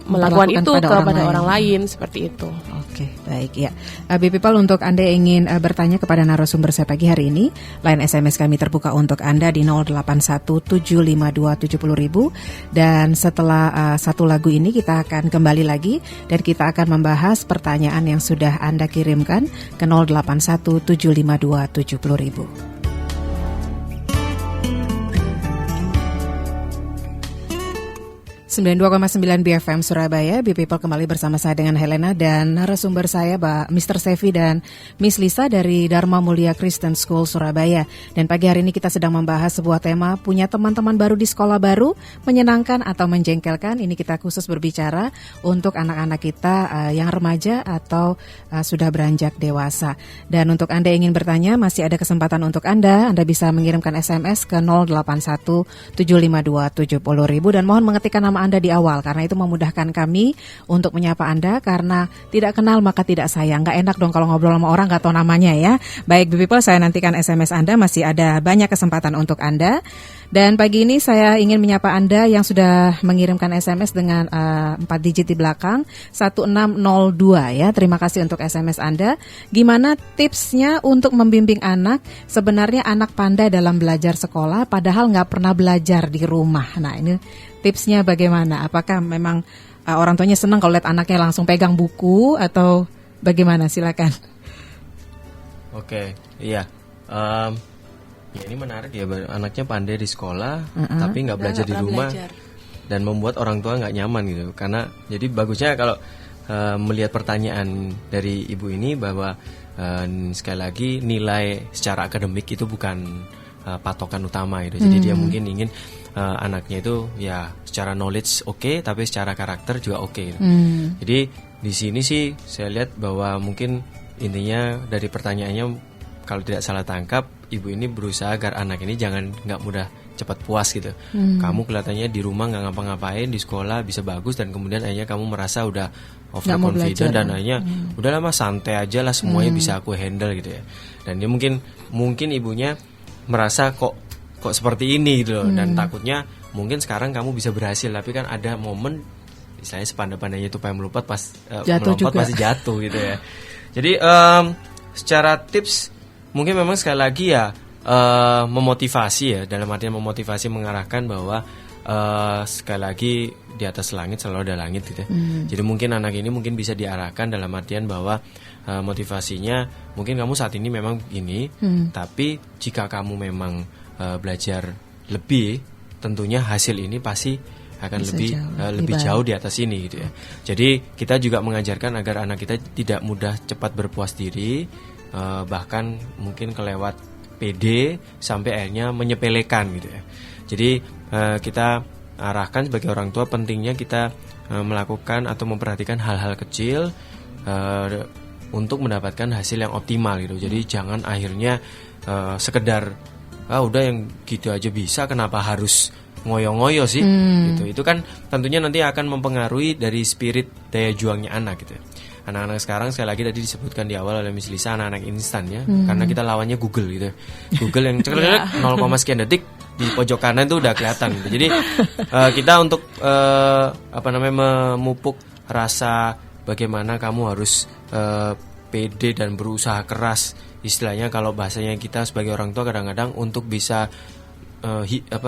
Speaker 3: melakukan itu kepada orang lain seperti itu.
Speaker 2: Oke, baik ya. People, untuk Anda yang ingin bertanya kepada narasumber saya pagi hari ini, line SMS kami terbuka untuk Anda di 0817527000. Dan setelah satu lagu ini kita akan kembali lagi dan kita akan membahas pertanyaan yang sudah Anda kirimkan ke 0817527000. 92,9 BFM Surabaya. People kembali bersama saya dengan Helena dan narasumber saya Mr. Sevi dan Miss Lisa dari Dharma Mulia Christian School Surabaya. Dan pagi hari ini kita sedang membahas sebuah tema, punya teman-teman baru di sekolah baru, menyenangkan atau menjengkelkan. Ini kita khusus berbicara untuk anak-anak kita yang remaja atau sudah beranjak dewasa. Dan untuk Anda yang ingin bertanya, masih ada kesempatan untuk Anda. Anda bisa mengirimkan SMS ke 0817527000 dan mohon mengetikkan nama Anda di awal, karena itu memudahkan kami untuk menyapa Anda, karena tidak kenal maka tidak sayang. Nggak enak dong kalau ngobrol sama orang nggak tahu namanya ya. Baik people, saya nantikan SMS Anda, masih ada banyak kesempatan untuk Anda. Dan pagi ini saya ingin menyapa Anda yang sudah mengirimkan SMS dengan 4 digit di belakang 1602 ya. Terima kasih untuk SMS Anda. Gimana tipsnya untuk membimbing anak? Sebenarnya anak pandai dalam belajar sekolah padahal nggak pernah belajar di rumah. Nah ini tipsnya bagaimana? Apakah memang orang tuanya senang kalau lihat anaknya langsung pegang buku atau bagaimana? Silakan.
Speaker 4: Oke, iya. Ya ini menarik ya, anaknya pandai di sekolah tapi nggak belajar di rumah dan membuat orang tua nggak nyaman gitu. Karena jadi bagusnya kalau melihat pertanyaan dari ibu ini bahwa sekali lagi nilai secara akademik itu bukan patokan utama itu. Jadi dia mungkin ingin anaknya itu ya secara knowledge oke, tapi secara karakter juga oke. Jadi di sini sih saya lihat bahwa mungkin intinya dari pertanyaannya, kalau tidak salah tangkap, ibu ini berusaha agar anak ini nggak mudah cepat puas gitu. Kamu kelihatannya di rumah nggak ngapa-ngapain, di sekolah bisa bagus, dan kemudian akhirnya kamu merasa udah overconfident dan akhirnya udahlah mas santai aja lah, semuanya bisa aku handle gitu ya. Dan dia mungkin ibunya merasa kok seperti ini gitu loh, dan takutnya mungkin sekarang kamu bisa berhasil, tapi kan ada momen misalnya sepandai-pandainya tupai melompat melompat pasti jatuh gitu ya. Jadi secara tips mungkin memang sekali lagi ya memotivasi ya, dalam artian memotivasi, mengarahkan bahwa sekali lagi di atas langit selalu ada langit gitu ya. Jadi mungkin anak ini mungkin bisa diarahkan dalam artian bahwa motivasinya mungkin kamu saat ini memang begini, tapi jika kamu memang belajar lebih, tentunya hasil ini pasti akan lebih jauh di atas ini gitu ya. Jadi kita juga mengajarkan agar anak kita tidak mudah cepat berpuas diri, bahkan mungkin kelewat PD sampai akhirnya menyepelekan gitu ya. Jadi kita arahkan sebagai orang tua, pentingnya kita melakukan atau memperhatikan hal-hal kecil untuk mendapatkan hasil yang optimal gitu. Jadi jangan akhirnya sekedar udah yang gitu aja bisa, kenapa harus ngoyo-ngoyo sih gitu. Itu kan tentunya nanti akan mempengaruhi dari spirit daya juangnya anak gitu ya. Anak-anak sekarang sekali lagi tadi disebutkan di awal oleh Miss Lisa, anak-anak instan ya, karena kita lawannya Google gitu. Google yang ceklek 0, sekian detik di pojok kanan itu udah kelihatan gitu. Jadi kita untuk memupuk rasa bagaimana kamu harus pede dan berusaha keras, istilahnya kalau bahasanya kita sebagai orang tua kadang-kadang untuk bisa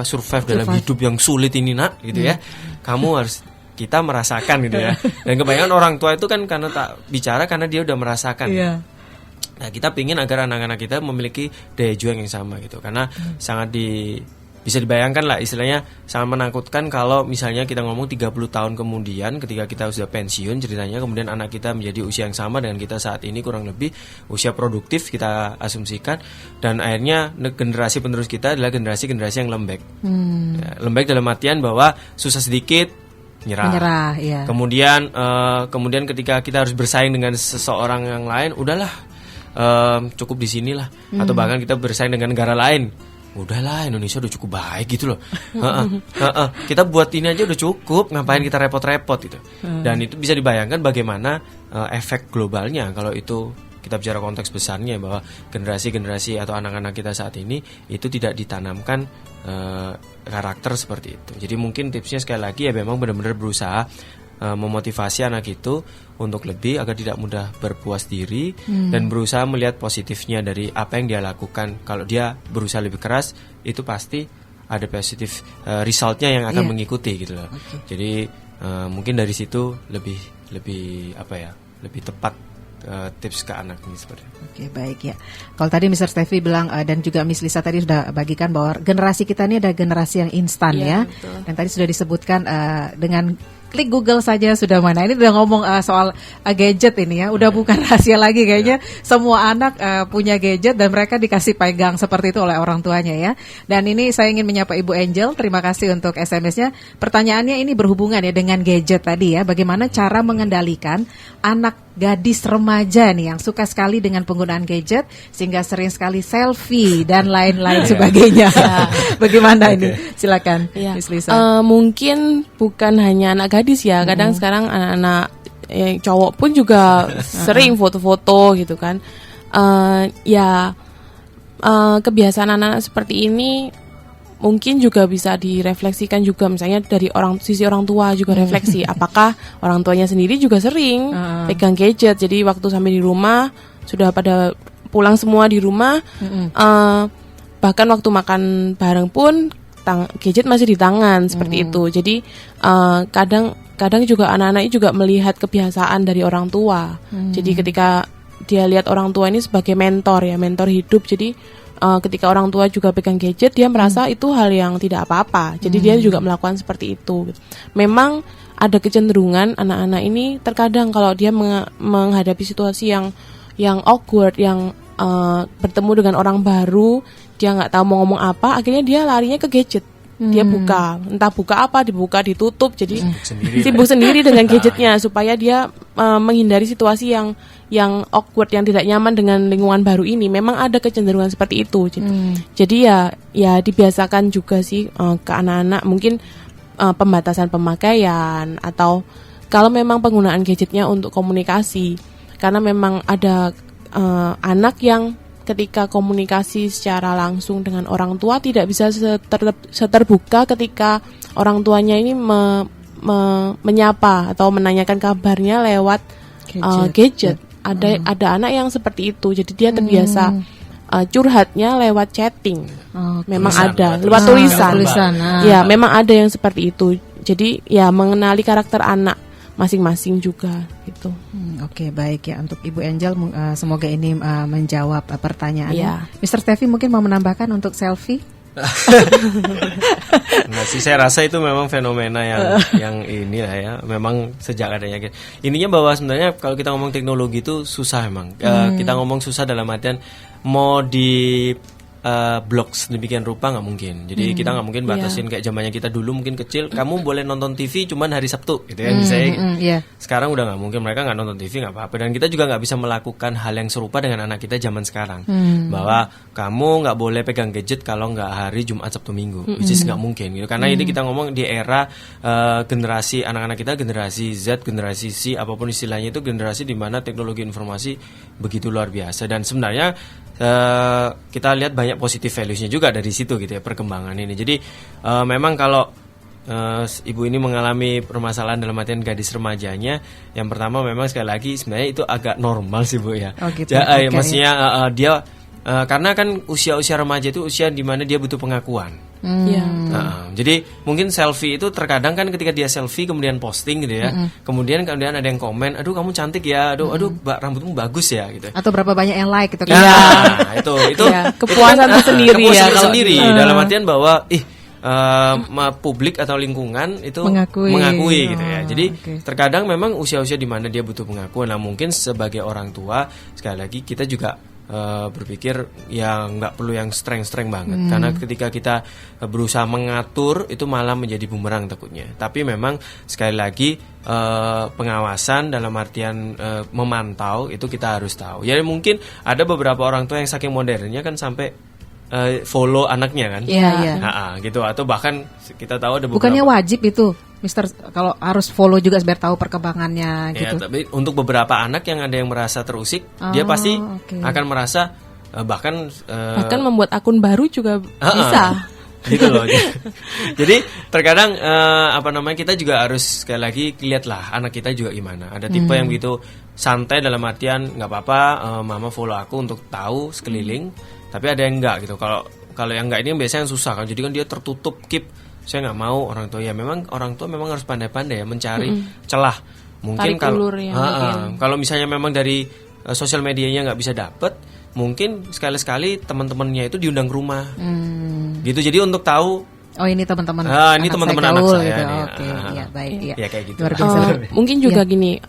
Speaker 4: survive dalam hidup yang sulit ini nak gitu ya. Kamu harus kita merasakan gitu ya. Dan kebanyakan orang tua itu kan karena tak bicara karena dia udah merasakan. Nah, kita pingin agar anak-anak kita memiliki daya juang yang sama gitu. Karena bisa dibayangkan lah istilahnya sangat menakutkan kalau misalnya kita ngomong 30 tahun kemudian ketika kita sudah pensiun ceritanya kemudian anak kita menjadi usia yang sama dengan kita saat ini kurang lebih usia produktif kita asumsikan dan akhirnya generasi penerus kita adalah generasi-generasi yang lembek. Ya, lembek dalam artian bahwa susah sedikit nyerah. Ya. Kemudian ketika kita harus bersaing dengan seseorang yang lain udahlah cukup di sinilah atau bahkan kita bersaing dengan negara lain. Udahlah Indonesia udah cukup baik gitu loh. Kita buat ini aja udah cukup, ngapain kita repot-repot gitu. Dan itu bisa dibayangkan bagaimana efek globalnya kalau itu kita bicara konteks besarnya bahwa generasi-generasi atau anak-anak kita saat ini itu tidak ditanamkan karakter seperti itu. Jadi mungkin tipsnya sekali lagi ya memang benar-benar berusaha memotivasi anak itu untuk lebih agar tidak mudah berpuas diri dan berusaha melihat positifnya dari apa yang dia lakukan. Kalau dia berusaha lebih keras itu pasti ada positif resultnya yang akan mengikuti gitu loh. Jadi mungkin dari situ lebih tepat tips ke anak ini seperti itu.
Speaker 2: Oke, baik ya. Kalau tadi Mr. Steffi bilang dan juga Miss Lisa tadi sudah bagikan bahwa generasi kita ini ada generasi yang instan ya.
Speaker 3: Betul.
Speaker 2: Dan tadi sudah disebutkan dengan klik Google saja sudah mana. Ini udah ngomong soal gadget ini ya. Udah bukan rahasia lagi kayaknya. Semua anak punya gadget dan mereka dikasih pegang seperti itu oleh orang tuanya ya. Dan ini saya ingin menyapa Ibu Angel. Terima kasih untuk SMS-nya. Pertanyaannya ini berhubungan ya dengan gadget tadi ya. Bagaimana cara mengendalikan anak gadis remaja nih yang suka sekali dengan penggunaan gadget sehingga sering sekali selfie dan lain-lain sebagainya. Bagaimana ini? Silakan Miss Lisa.
Speaker 3: Mungkin bukan hanya anak gadis ya, kadang sekarang anak-anak cowok pun juga sering foto-foto gitu kan. Kebiasaan anak-anak seperti ini mungkin juga bisa direfleksikan juga misalnya dari sisi orang tua juga refleksi apakah orang tuanya sendiri juga sering pegang gadget, jadi waktu sampai di rumah sudah pada pulang semua di rumah, bahkan waktu makan bareng pun gadget masih di tangan seperti itu. Jadi kadang juga anak-anak juga melihat kebiasaan dari orang tua. Jadi ketika dia lihat orang tua ini sebagai mentor hidup, jadi ketika orang tua juga pegang gadget, dia merasa itu hal yang tidak apa-apa. Jadi dia juga melakukan seperti itu. Memang ada kecenderungan anak-anak ini terkadang kalau dia menghadapi situasi yang awkward, yang bertemu dengan orang baru, dia nggak tahu mau ngomong apa, akhirnya dia larinya ke gadget. Dia dibuka, ditutup, jadi sibuk sendiri dengan gadgetnya supaya dia menghindari situasi yang awkward, yang tidak nyaman dengan lingkungan baru ini. Memang ada kecenderungan seperti itu. Jadi ya dibiasakan juga sih ke anak-anak mungkin pembatasan pemakaian atau kalau memang penggunaan gadgetnya untuk komunikasi, karena memang ada anak yang ketika komunikasi secara langsung dengan orang tua tidak bisa seterbuka ketika orang tuanya ini menyapa atau menanyakan kabarnya lewat gadget. Ada anak yang seperti itu, jadi dia terbiasa curhatnya lewat chatting. Memang ada lewat tulisan. Ya, memang ada yang seperti itu. Jadi ya mengenali karakter anak masing-masing juga gitu.
Speaker 2: Oke, baik ya untuk Ibu Angel, semoga ini menjawab pertanyaannya. Mr. Steffi mungkin mau menambahkan untuk selfie?
Speaker 4: Nah sih, saya rasa itu memang fenomena yang inilah ya, memang sejak adanya. Ininya bahwa sebenarnya kalau kita ngomong teknologi itu susah emang. Kita ngomong susah dalam artian mau di blok sedemikian rupa nggak mungkin. Jadi kita nggak mungkin batasin kayak zamannya kita dulu mungkin kecil. Kamu boleh nonton TV cuman hari Sabtu, gitu ya. Sekarang udah nggak mungkin, mereka nggak nonton TV nggak apa-apa. Dan kita juga nggak bisa melakukan hal yang serupa dengan anak kita zaman sekarang. Bahwa kamu nggak boleh pegang gadget kalau nggak hari Jumat, Sabtu, Minggu. Which is nggak mungkin gitu. Karena ini kita ngomong di era generasi anak-anak kita, generasi Z, generasi C, apapun istilahnya, itu generasi di mana teknologi informasi begitu luar biasa. Dan sebenarnya kita lihat banyak positive values-nya juga dari situ gitu ya, perkembangan ini. Jadi memang kalau ibu ini mengalami permasalahan dalam artian gadis remajanya, yang pertama memang sekali lagi sebenarnya itu agak normal sih Bu ya. Maksudnya dia karena kan usia-usia remaja itu usia di mana dia butuh pengakuan.
Speaker 3: Iya.
Speaker 4: Jadi mungkin selfie itu terkadang kan ketika dia selfie kemudian posting gitu ya, kemudian ada yang komen, aduh kamu cantik ya, aduh rambutmu bagus ya gitu.
Speaker 2: Atau berapa banyak yang like gitu kan?
Speaker 4: Nah, itu
Speaker 3: Iya, kepuasan tersendiri ya.
Speaker 4: kepuasan
Speaker 3: kalau
Speaker 4: sendiri
Speaker 3: gitu.
Speaker 4: dalam artian bahwa publik atau lingkungan itu
Speaker 2: Mengakui.
Speaker 4: gitu ya.
Speaker 2: Oh,
Speaker 4: Jadi
Speaker 2: oke.
Speaker 4: terkadang memang usia-usia di mana dia butuh pengakuan. Nah mungkin sebagai orang tua sekali lagi kita juga berpikir ya nggak perlu yang streng-streng banget, karena ketika kita berusaha mengatur itu malah menjadi bumerang takutnya. Tapi memang sekali lagi pengawasan dalam artian memantau itu kita harus tahu. Ya mungkin ada beberapa orang tua yang saking modernnya kan sampai follow anaknya kan,
Speaker 2: Iya.
Speaker 4: gitu, atau bahkan kita tahu ada beberapa.
Speaker 2: Bukannya wajib itu, Mister, kalau harus follow juga biar tahu perkembangannya
Speaker 4: Ya,
Speaker 2: gitu.
Speaker 4: tapi untuk beberapa anak yang ada yang merasa terusik, dia pasti
Speaker 2: oke.
Speaker 4: akan merasa bahkan
Speaker 3: Bahkan membuat akun baru juga bisa.
Speaker 4: gitu loh. Jadi terkadang kita juga harus sekali lagi lihatlah anak kita juga gimana. Ada tipe yang begitu santai dalam artian nggak apa-apa, mama follow aku untuk tahu sekeliling. Tapi ada yang enggak gitu. Kalau yang enggak ini yang biasanya yang susah kan. Jadi kan dia tertutup, keep. Saya nggak mau orang tua. Ya memang orang tua memang harus pandai-pandai ya mencari celah. Mungkin
Speaker 3: Tarik ulur ya, mungkin.
Speaker 4: kalau misalnya memang dari sosial medianya nggak bisa dapet, mungkin sekali-sekali teman-temannya itu diundang ke rumah. Gitu. Jadi untuk tahu.
Speaker 2: Oh ini teman-teman.
Speaker 4: Ini teman-teman anak
Speaker 2: gaul
Speaker 4: saya
Speaker 2: gitu.
Speaker 4: nih.
Speaker 2: Oke, iya baik. Iya.
Speaker 4: Ya kayak gitu.
Speaker 2: Luar biasa.
Speaker 3: Mungkin juga gini,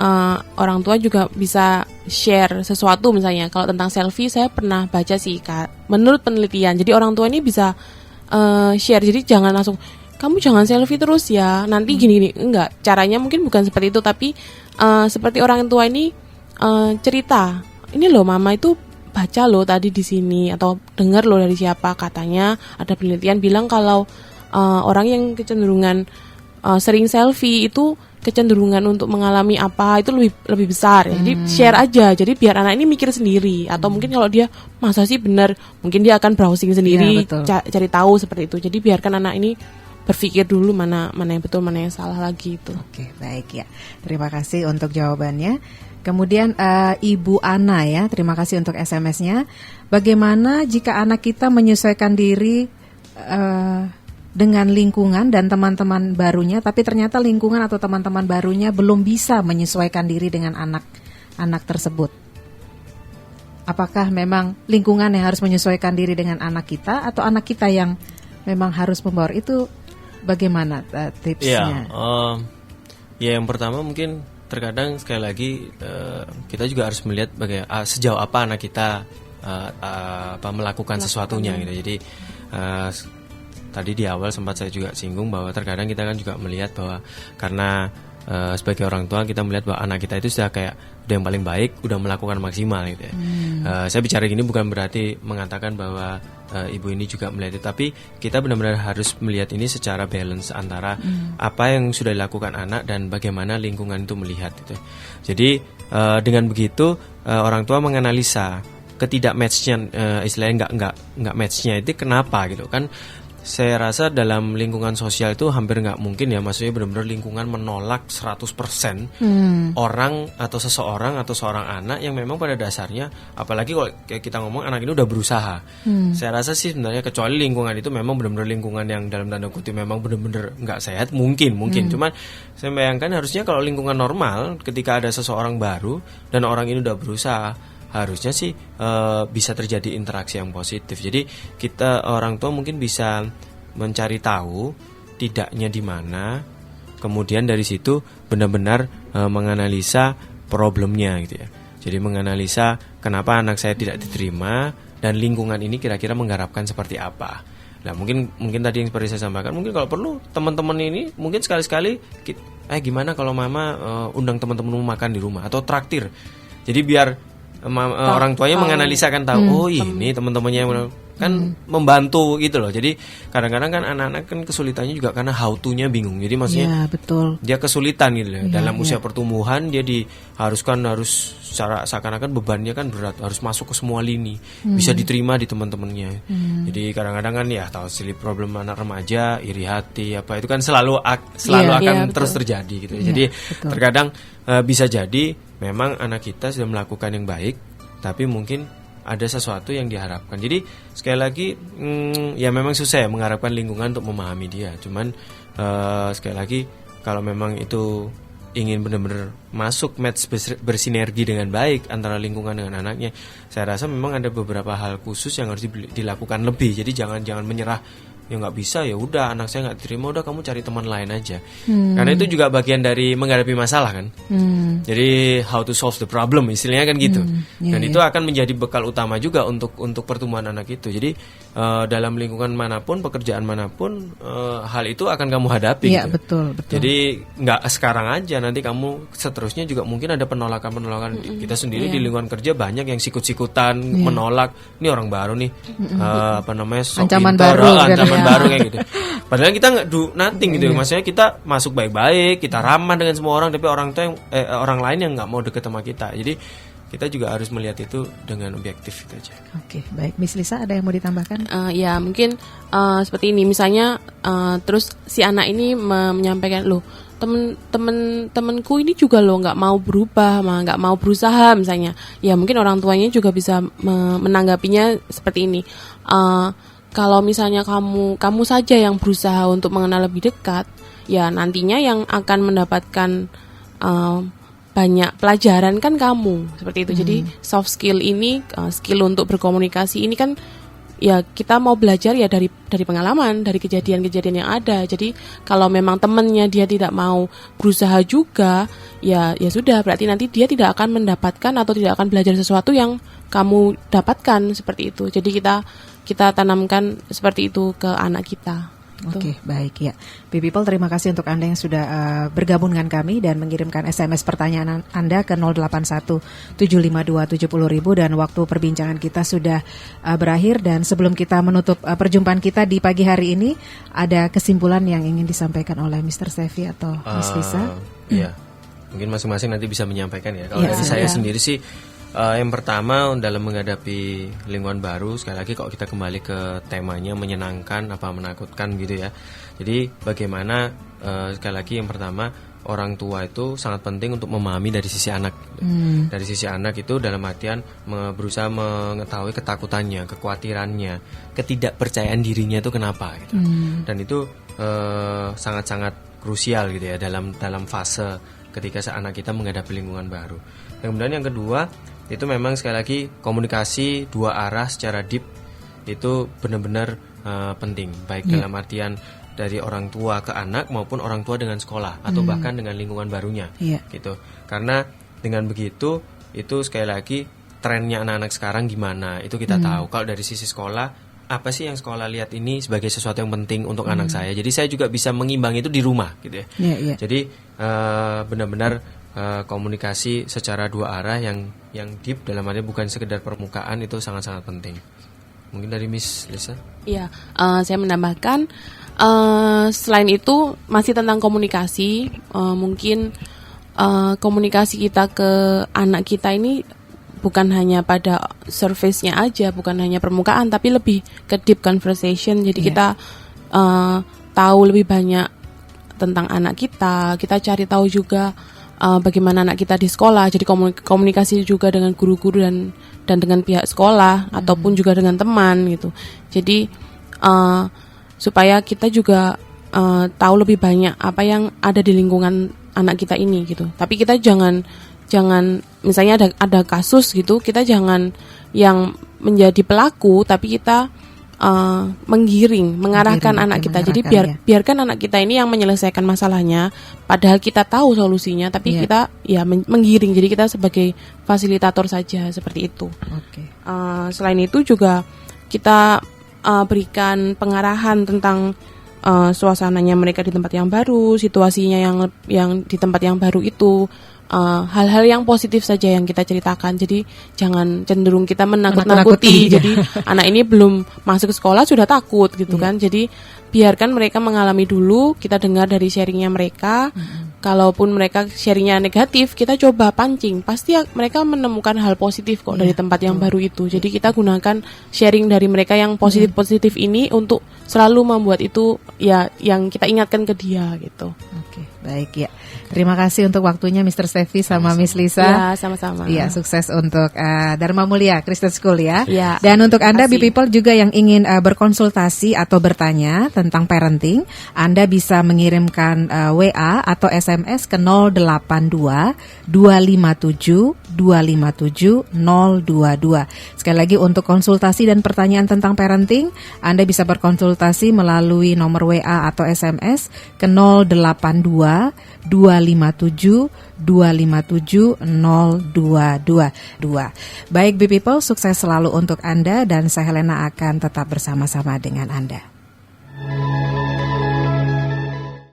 Speaker 3: orang tua juga bisa share sesuatu misalnya. Kalau tentang selfie saya pernah baca sih Kak, menurut penelitian. Jadi orang tua ini bisa share. Jadi jangan langsung kamu jangan selfie terus ya. Nanti gini-gini. Enggak, caranya mungkin bukan seperti itu, tapi seperti orang tua ini cerita. Ini loh mama itu baca loh tadi di sini atau dengar loh dari siapa, katanya ada penelitian bilang kalau orang yang kecenderungan sering selfie itu kecenderungan untuk mengalami apa itu lebih besar ya. Jadi share aja, jadi biar anak ini mikir sendiri. Atau mungkin kalau dia masa sih benar, mungkin dia akan browsing sendiri,
Speaker 2: betul.
Speaker 3: cari tahu seperti itu. Jadi biarkan anak ini berpikir dulu mana yang betul, mana yang salah lagi itu.
Speaker 2: Oke, baik ya. Terima kasih untuk jawabannya. Kemudian Ibu Ana ya, terima kasih untuk SMS-nya. Bagaimana jika anak kita menyesuaikan diri dengan lingkungan dan teman-teman barunya, tapi ternyata lingkungan atau teman-teman barunya belum bisa menyesuaikan diri dengan anak tersebut? Apakah memang lingkungan yang harus menyesuaikan diri dengan anak kita, atau anak kita yang memang harus membaur? Itu bagaimana tipsnya?
Speaker 4: Ya yang pertama mungkin terkadang sekali lagi kita juga harus melihat sejauh apa anak kita melakukan sesuatunya gitu. Jadi tadi di awal sempat saya juga singgung bahwa terkadang kita kan juga melihat bahwa karena sebagai orang tua kita melihat bahwa anak kita itu sudah udah yang paling baik, udah melakukan maksimal gitu ya. Saya bicara gini bukan berarti mengatakan bahwa ibu ini juga melihat itu, tapi kita benar-benar harus melihat ini secara balance antara apa yang sudah dilakukan anak dan bagaimana lingkungan itu melihat gitu. Jadi dengan begitu orang tua menganalisa ketidak matchnya, istilahnya nggak matchnya itu kenapa gitu kan. Saya rasa dalam lingkungan sosial itu hampir nggak mungkin ya, maksudnya benar-benar lingkungan menolak 100% orang atau seseorang atau seorang anak yang memang pada dasarnya, apalagi kalau kita ngomong anak ini udah berusaha. Saya rasa sih sebenarnya kecuali lingkungan itu memang benar-benar lingkungan yang dalam tanda kutip memang benar-benar nggak sehat, mungkin. Cuman saya bayangkan harusnya kalau lingkungan normal ketika ada seseorang baru dan orang ini udah berusaha, harusnya sih bisa terjadi interaksi yang positif. Jadi kita orang tua mungkin bisa mencari tahu tidaknya di mana, kemudian dari situ benar-benar menganalisa problemnya gitu ya. Jadi menganalisa kenapa anak saya tidak diterima dan lingkungan ini kira-kira mengharapkan seperti apa. Nah mungkin tadi yang seperti saya sampaikan, mungkin kalau perlu teman-teman ini mungkin sekali-sekali gimana kalau mama undang teman-temanmu makan di rumah atau traktir. Jadi biar orang tuanya menganalisa kan tahu, ini teman-temannya kan membantu gitu loh. Jadi kadang-kadang kan anak-anak kan kesulitannya juga karena how to-nya bingung. Jadi maksudnya
Speaker 2: betul.
Speaker 4: Dia kesulitan gitu loh. Dalam usia pertumbuhan dia harus secara seakan-akan bebannya kan berat, harus masuk ke semua lini, bisa diterima di teman-temannya. Jadi kadang-kadang kan ya tahu problem anak remaja, iri hati apa itu kan selalu akan terus terjadi gitu. Jadi terkadang bisa jadi memang anak kita sudah melakukan yang baik, tapi mungkin ada sesuatu yang diharapkan. Jadi sekali lagi ya memang susah ya mengharapkan lingkungan untuk memahami dia. Cuman sekali lagi kalau memang itu ingin benar-benar masuk match bersinergi dengan baik antara lingkungan dengan anaknya, saya rasa memang ada beberapa hal khusus yang harus dilakukan lebih. Jadi jangan menyerah, ya nggak bisa, ya udah anak saya nggak terima, udah kamu cari teman lain aja. Karena itu juga bagian dari menghadapi masalah kan. Jadi how to solve the problem istilahnya kan gitu. Dan itu akan menjadi bekal utama juga untuk pertumbuhan anak itu. Jadi dalam lingkungan manapun, pekerjaan manapun, hal itu akan kamu hadapi.
Speaker 2: Iya,
Speaker 4: gitu.
Speaker 2: betul.
Speaker 4: Jadi nggak sekarang aja, nanti kamu seterusnya juga mungkin ada penolakan. Kita sendiri di lingkungan kerja banyak yang sikut-sikutan, menolak. Ini orang baru nih, sok
Speaker 2: ancaman
Speaker 4: pintar,
Speaker 2: baru,
Speaker 4: ancaman baru kayak gitu. Padahal kita nggak do nothing gitu. Maksudnya kita masuk baik-baik, kita ramah dengan semua orang, tapi orang lain yang nggak mau deket sama kita. Jadi kita juga harus melihat itu dengan objektif itu aja.
Speaker 2: Oke, baik. Miss Lisa, ada yang mau ditambahkan?
Speaker 3: Ya mungkin seperti ini, misalnya terus si anak ini menyampaikan, loh temenku ini juga loh nggak mau berubah, nggak mau berusaha misalnya. Ya mungkin orang tuanya juga bisa menanggapinya seperti ini. Kalau misalnya kamu saja yang berusaha untuk mengenal lebih dekat, ya nantinya yang akan mendapatkan banyak pelajaran kan kamu, seperti itu. Jadi soft skill ini, skill untuk berkomunikasi ini kan ya kita mau belajar ya dari pengalaman, dari kejadian-kejadian yang ada. Jadi kalau memang temannya dia tidak mau berusaha juga, ya sudah, berarti nanti dia tidak akan mendapatkan atau tidak akan belajar sesuatu yang kamu dapatkan, seperti itu. Jadi kita tanamkan seperti itu ke anak kita.
Speaker 2: Oke, baik ya. People, terima kasih untuk Anda yang sudah bergabung dengan kami dan mengirimkan SMS pertanyaan Anda ke 081-752-70.000, dan waktu perbincangan kita sudah berakhir. Dan sebelum kita menutup perjumpaan kita di pagi hari ini, ada kesimpulan yang ingin disampaikan oleh Mr. Sevi atau Miss Lisa?
Speaker 4: Iya, mungkin masing-masing nanti bisa menyampaikan ya. Kalau dari saya sendiri sih, yang pertama dalam menghadapi lingkungan baru, sekali lagi kalau kita kembali ke temanya menyenangkan apa menakutkan gitu ya. Jadi bagaimana sekali lagi yang pertama, orang tua itu sangat penting untuk memahami dari sisi anak. Dari sisi anak itu dalam artian berusaha mengetahui ketakutannya, kekhawatirannya, ketidakpercayaan dirinya itu kenapa gitu. Dan itu sangat-sangat krusial gitu ya dalam fase ketika anak kita menghadapi lingkungan baru. Kemudian yang kedua, itu memang sekali lagi komunikasi dua arah secara deep itu benar-benar penting, baik dalam artian dari orang tua ke anak maupun orang tua dengan sekolah atau bahkan dengan lingkungan barunya gitu. Karena dengan begitu itu sekali lagi trennya anak-anak sekarang gimana itu kita tahu. Kalau dari sisi sekolah, apa sih yang sekolah lihat ini sebagai sesuatu yang penting untuk anak saya, jadi saya juga bisa mengimbangi itu di rumah gitu ya. Jadi benar-benar komunikasi secara dua arah yang deep, dalam arti bukan sekedar permukaan, itu sangat-sangat penting. Mungkin dari Miss Lisa? Iya,
Speaker 3: saya menambahkan selain itu masih tentang komunikasi, mungkin komunikasi kita ke anak kita ini bukan hanya pada surface-nya aja, bukan hanya permukaan, tapi lebih ke deep conversation. Jadi kita tahu lebih banyak tentang anak kita cari tahu juga bagaimana anak kita di sekolah. Jadi komunikasi juga dengan guru-guru dan dengan pihak sekolah ataupun juga dengan teman gitu. Jadi supaya kita juga tahu lebih banyak apa yang ada di lingkungan anak kita ini gitu. Tapi kita jangan misalnya ada kasus gitu, kita jangan yang menjadi pelaku, tapi kita mengarahkan anak kita. Jadi biarkan anak kita ini yang menyelesaikan masalahnya, padahal kita tahu solusinya, tapi kita menggiring. Jadi kita sebagai fasilitator saja, seperti itu. Selain itu juga kita berikan pengarahan tentang suasananya mereka di tempat yang baru, situasinya yang di tempat yang baru itu. Hal-hal yang positif saja yang kita ceritakan. Jadi jangan cenderung kita menakut-nakuti. Jadi anak ini belum masuk ke sekolah sudah takut gitu kan. Jadi biarkan mereka mengalami dulu, kita dengar dari sharingnya mereka. Kalaupun mereka sharingnya negatif, kita coba pancing. Pasti mereka menemukan hal positif kok dari tempat yang baru itu. Jadi kita gunakan sharing dari mereka yang positif-positif ini untuk selalu membuat itu ya yang kita ingatkan ke dia gitu.
Speaker 2: Baik ya. Terima kasih untuk waktunya Mr. Steffi sama Miss Lisa.
Speaker 3: Ya, sama-sama.
Speaker 2: Iya, sukses untuk Dharma Mulia Christian School ya.
Speaker 3: Ya.
Speaker 2: Dan untuk Anda
Speaker 3: Terima kasih.
Speaker 2: B-People juga yang ingin berkonsultasi atau bertanya tentang parenting, Anda bisa mengirimkan WA atau SMS ke 082 257 257 022. Sekali lagi untuk konsultasi dan pertanyaan tentang parenting, Anda bisa berkonsultasi melalui nomor WA atau SMS ke 082 257 257 022. Baik B-People, sukses selalu untuk Anda dan saya Helena akan tetap bersama-sama dengan Anda.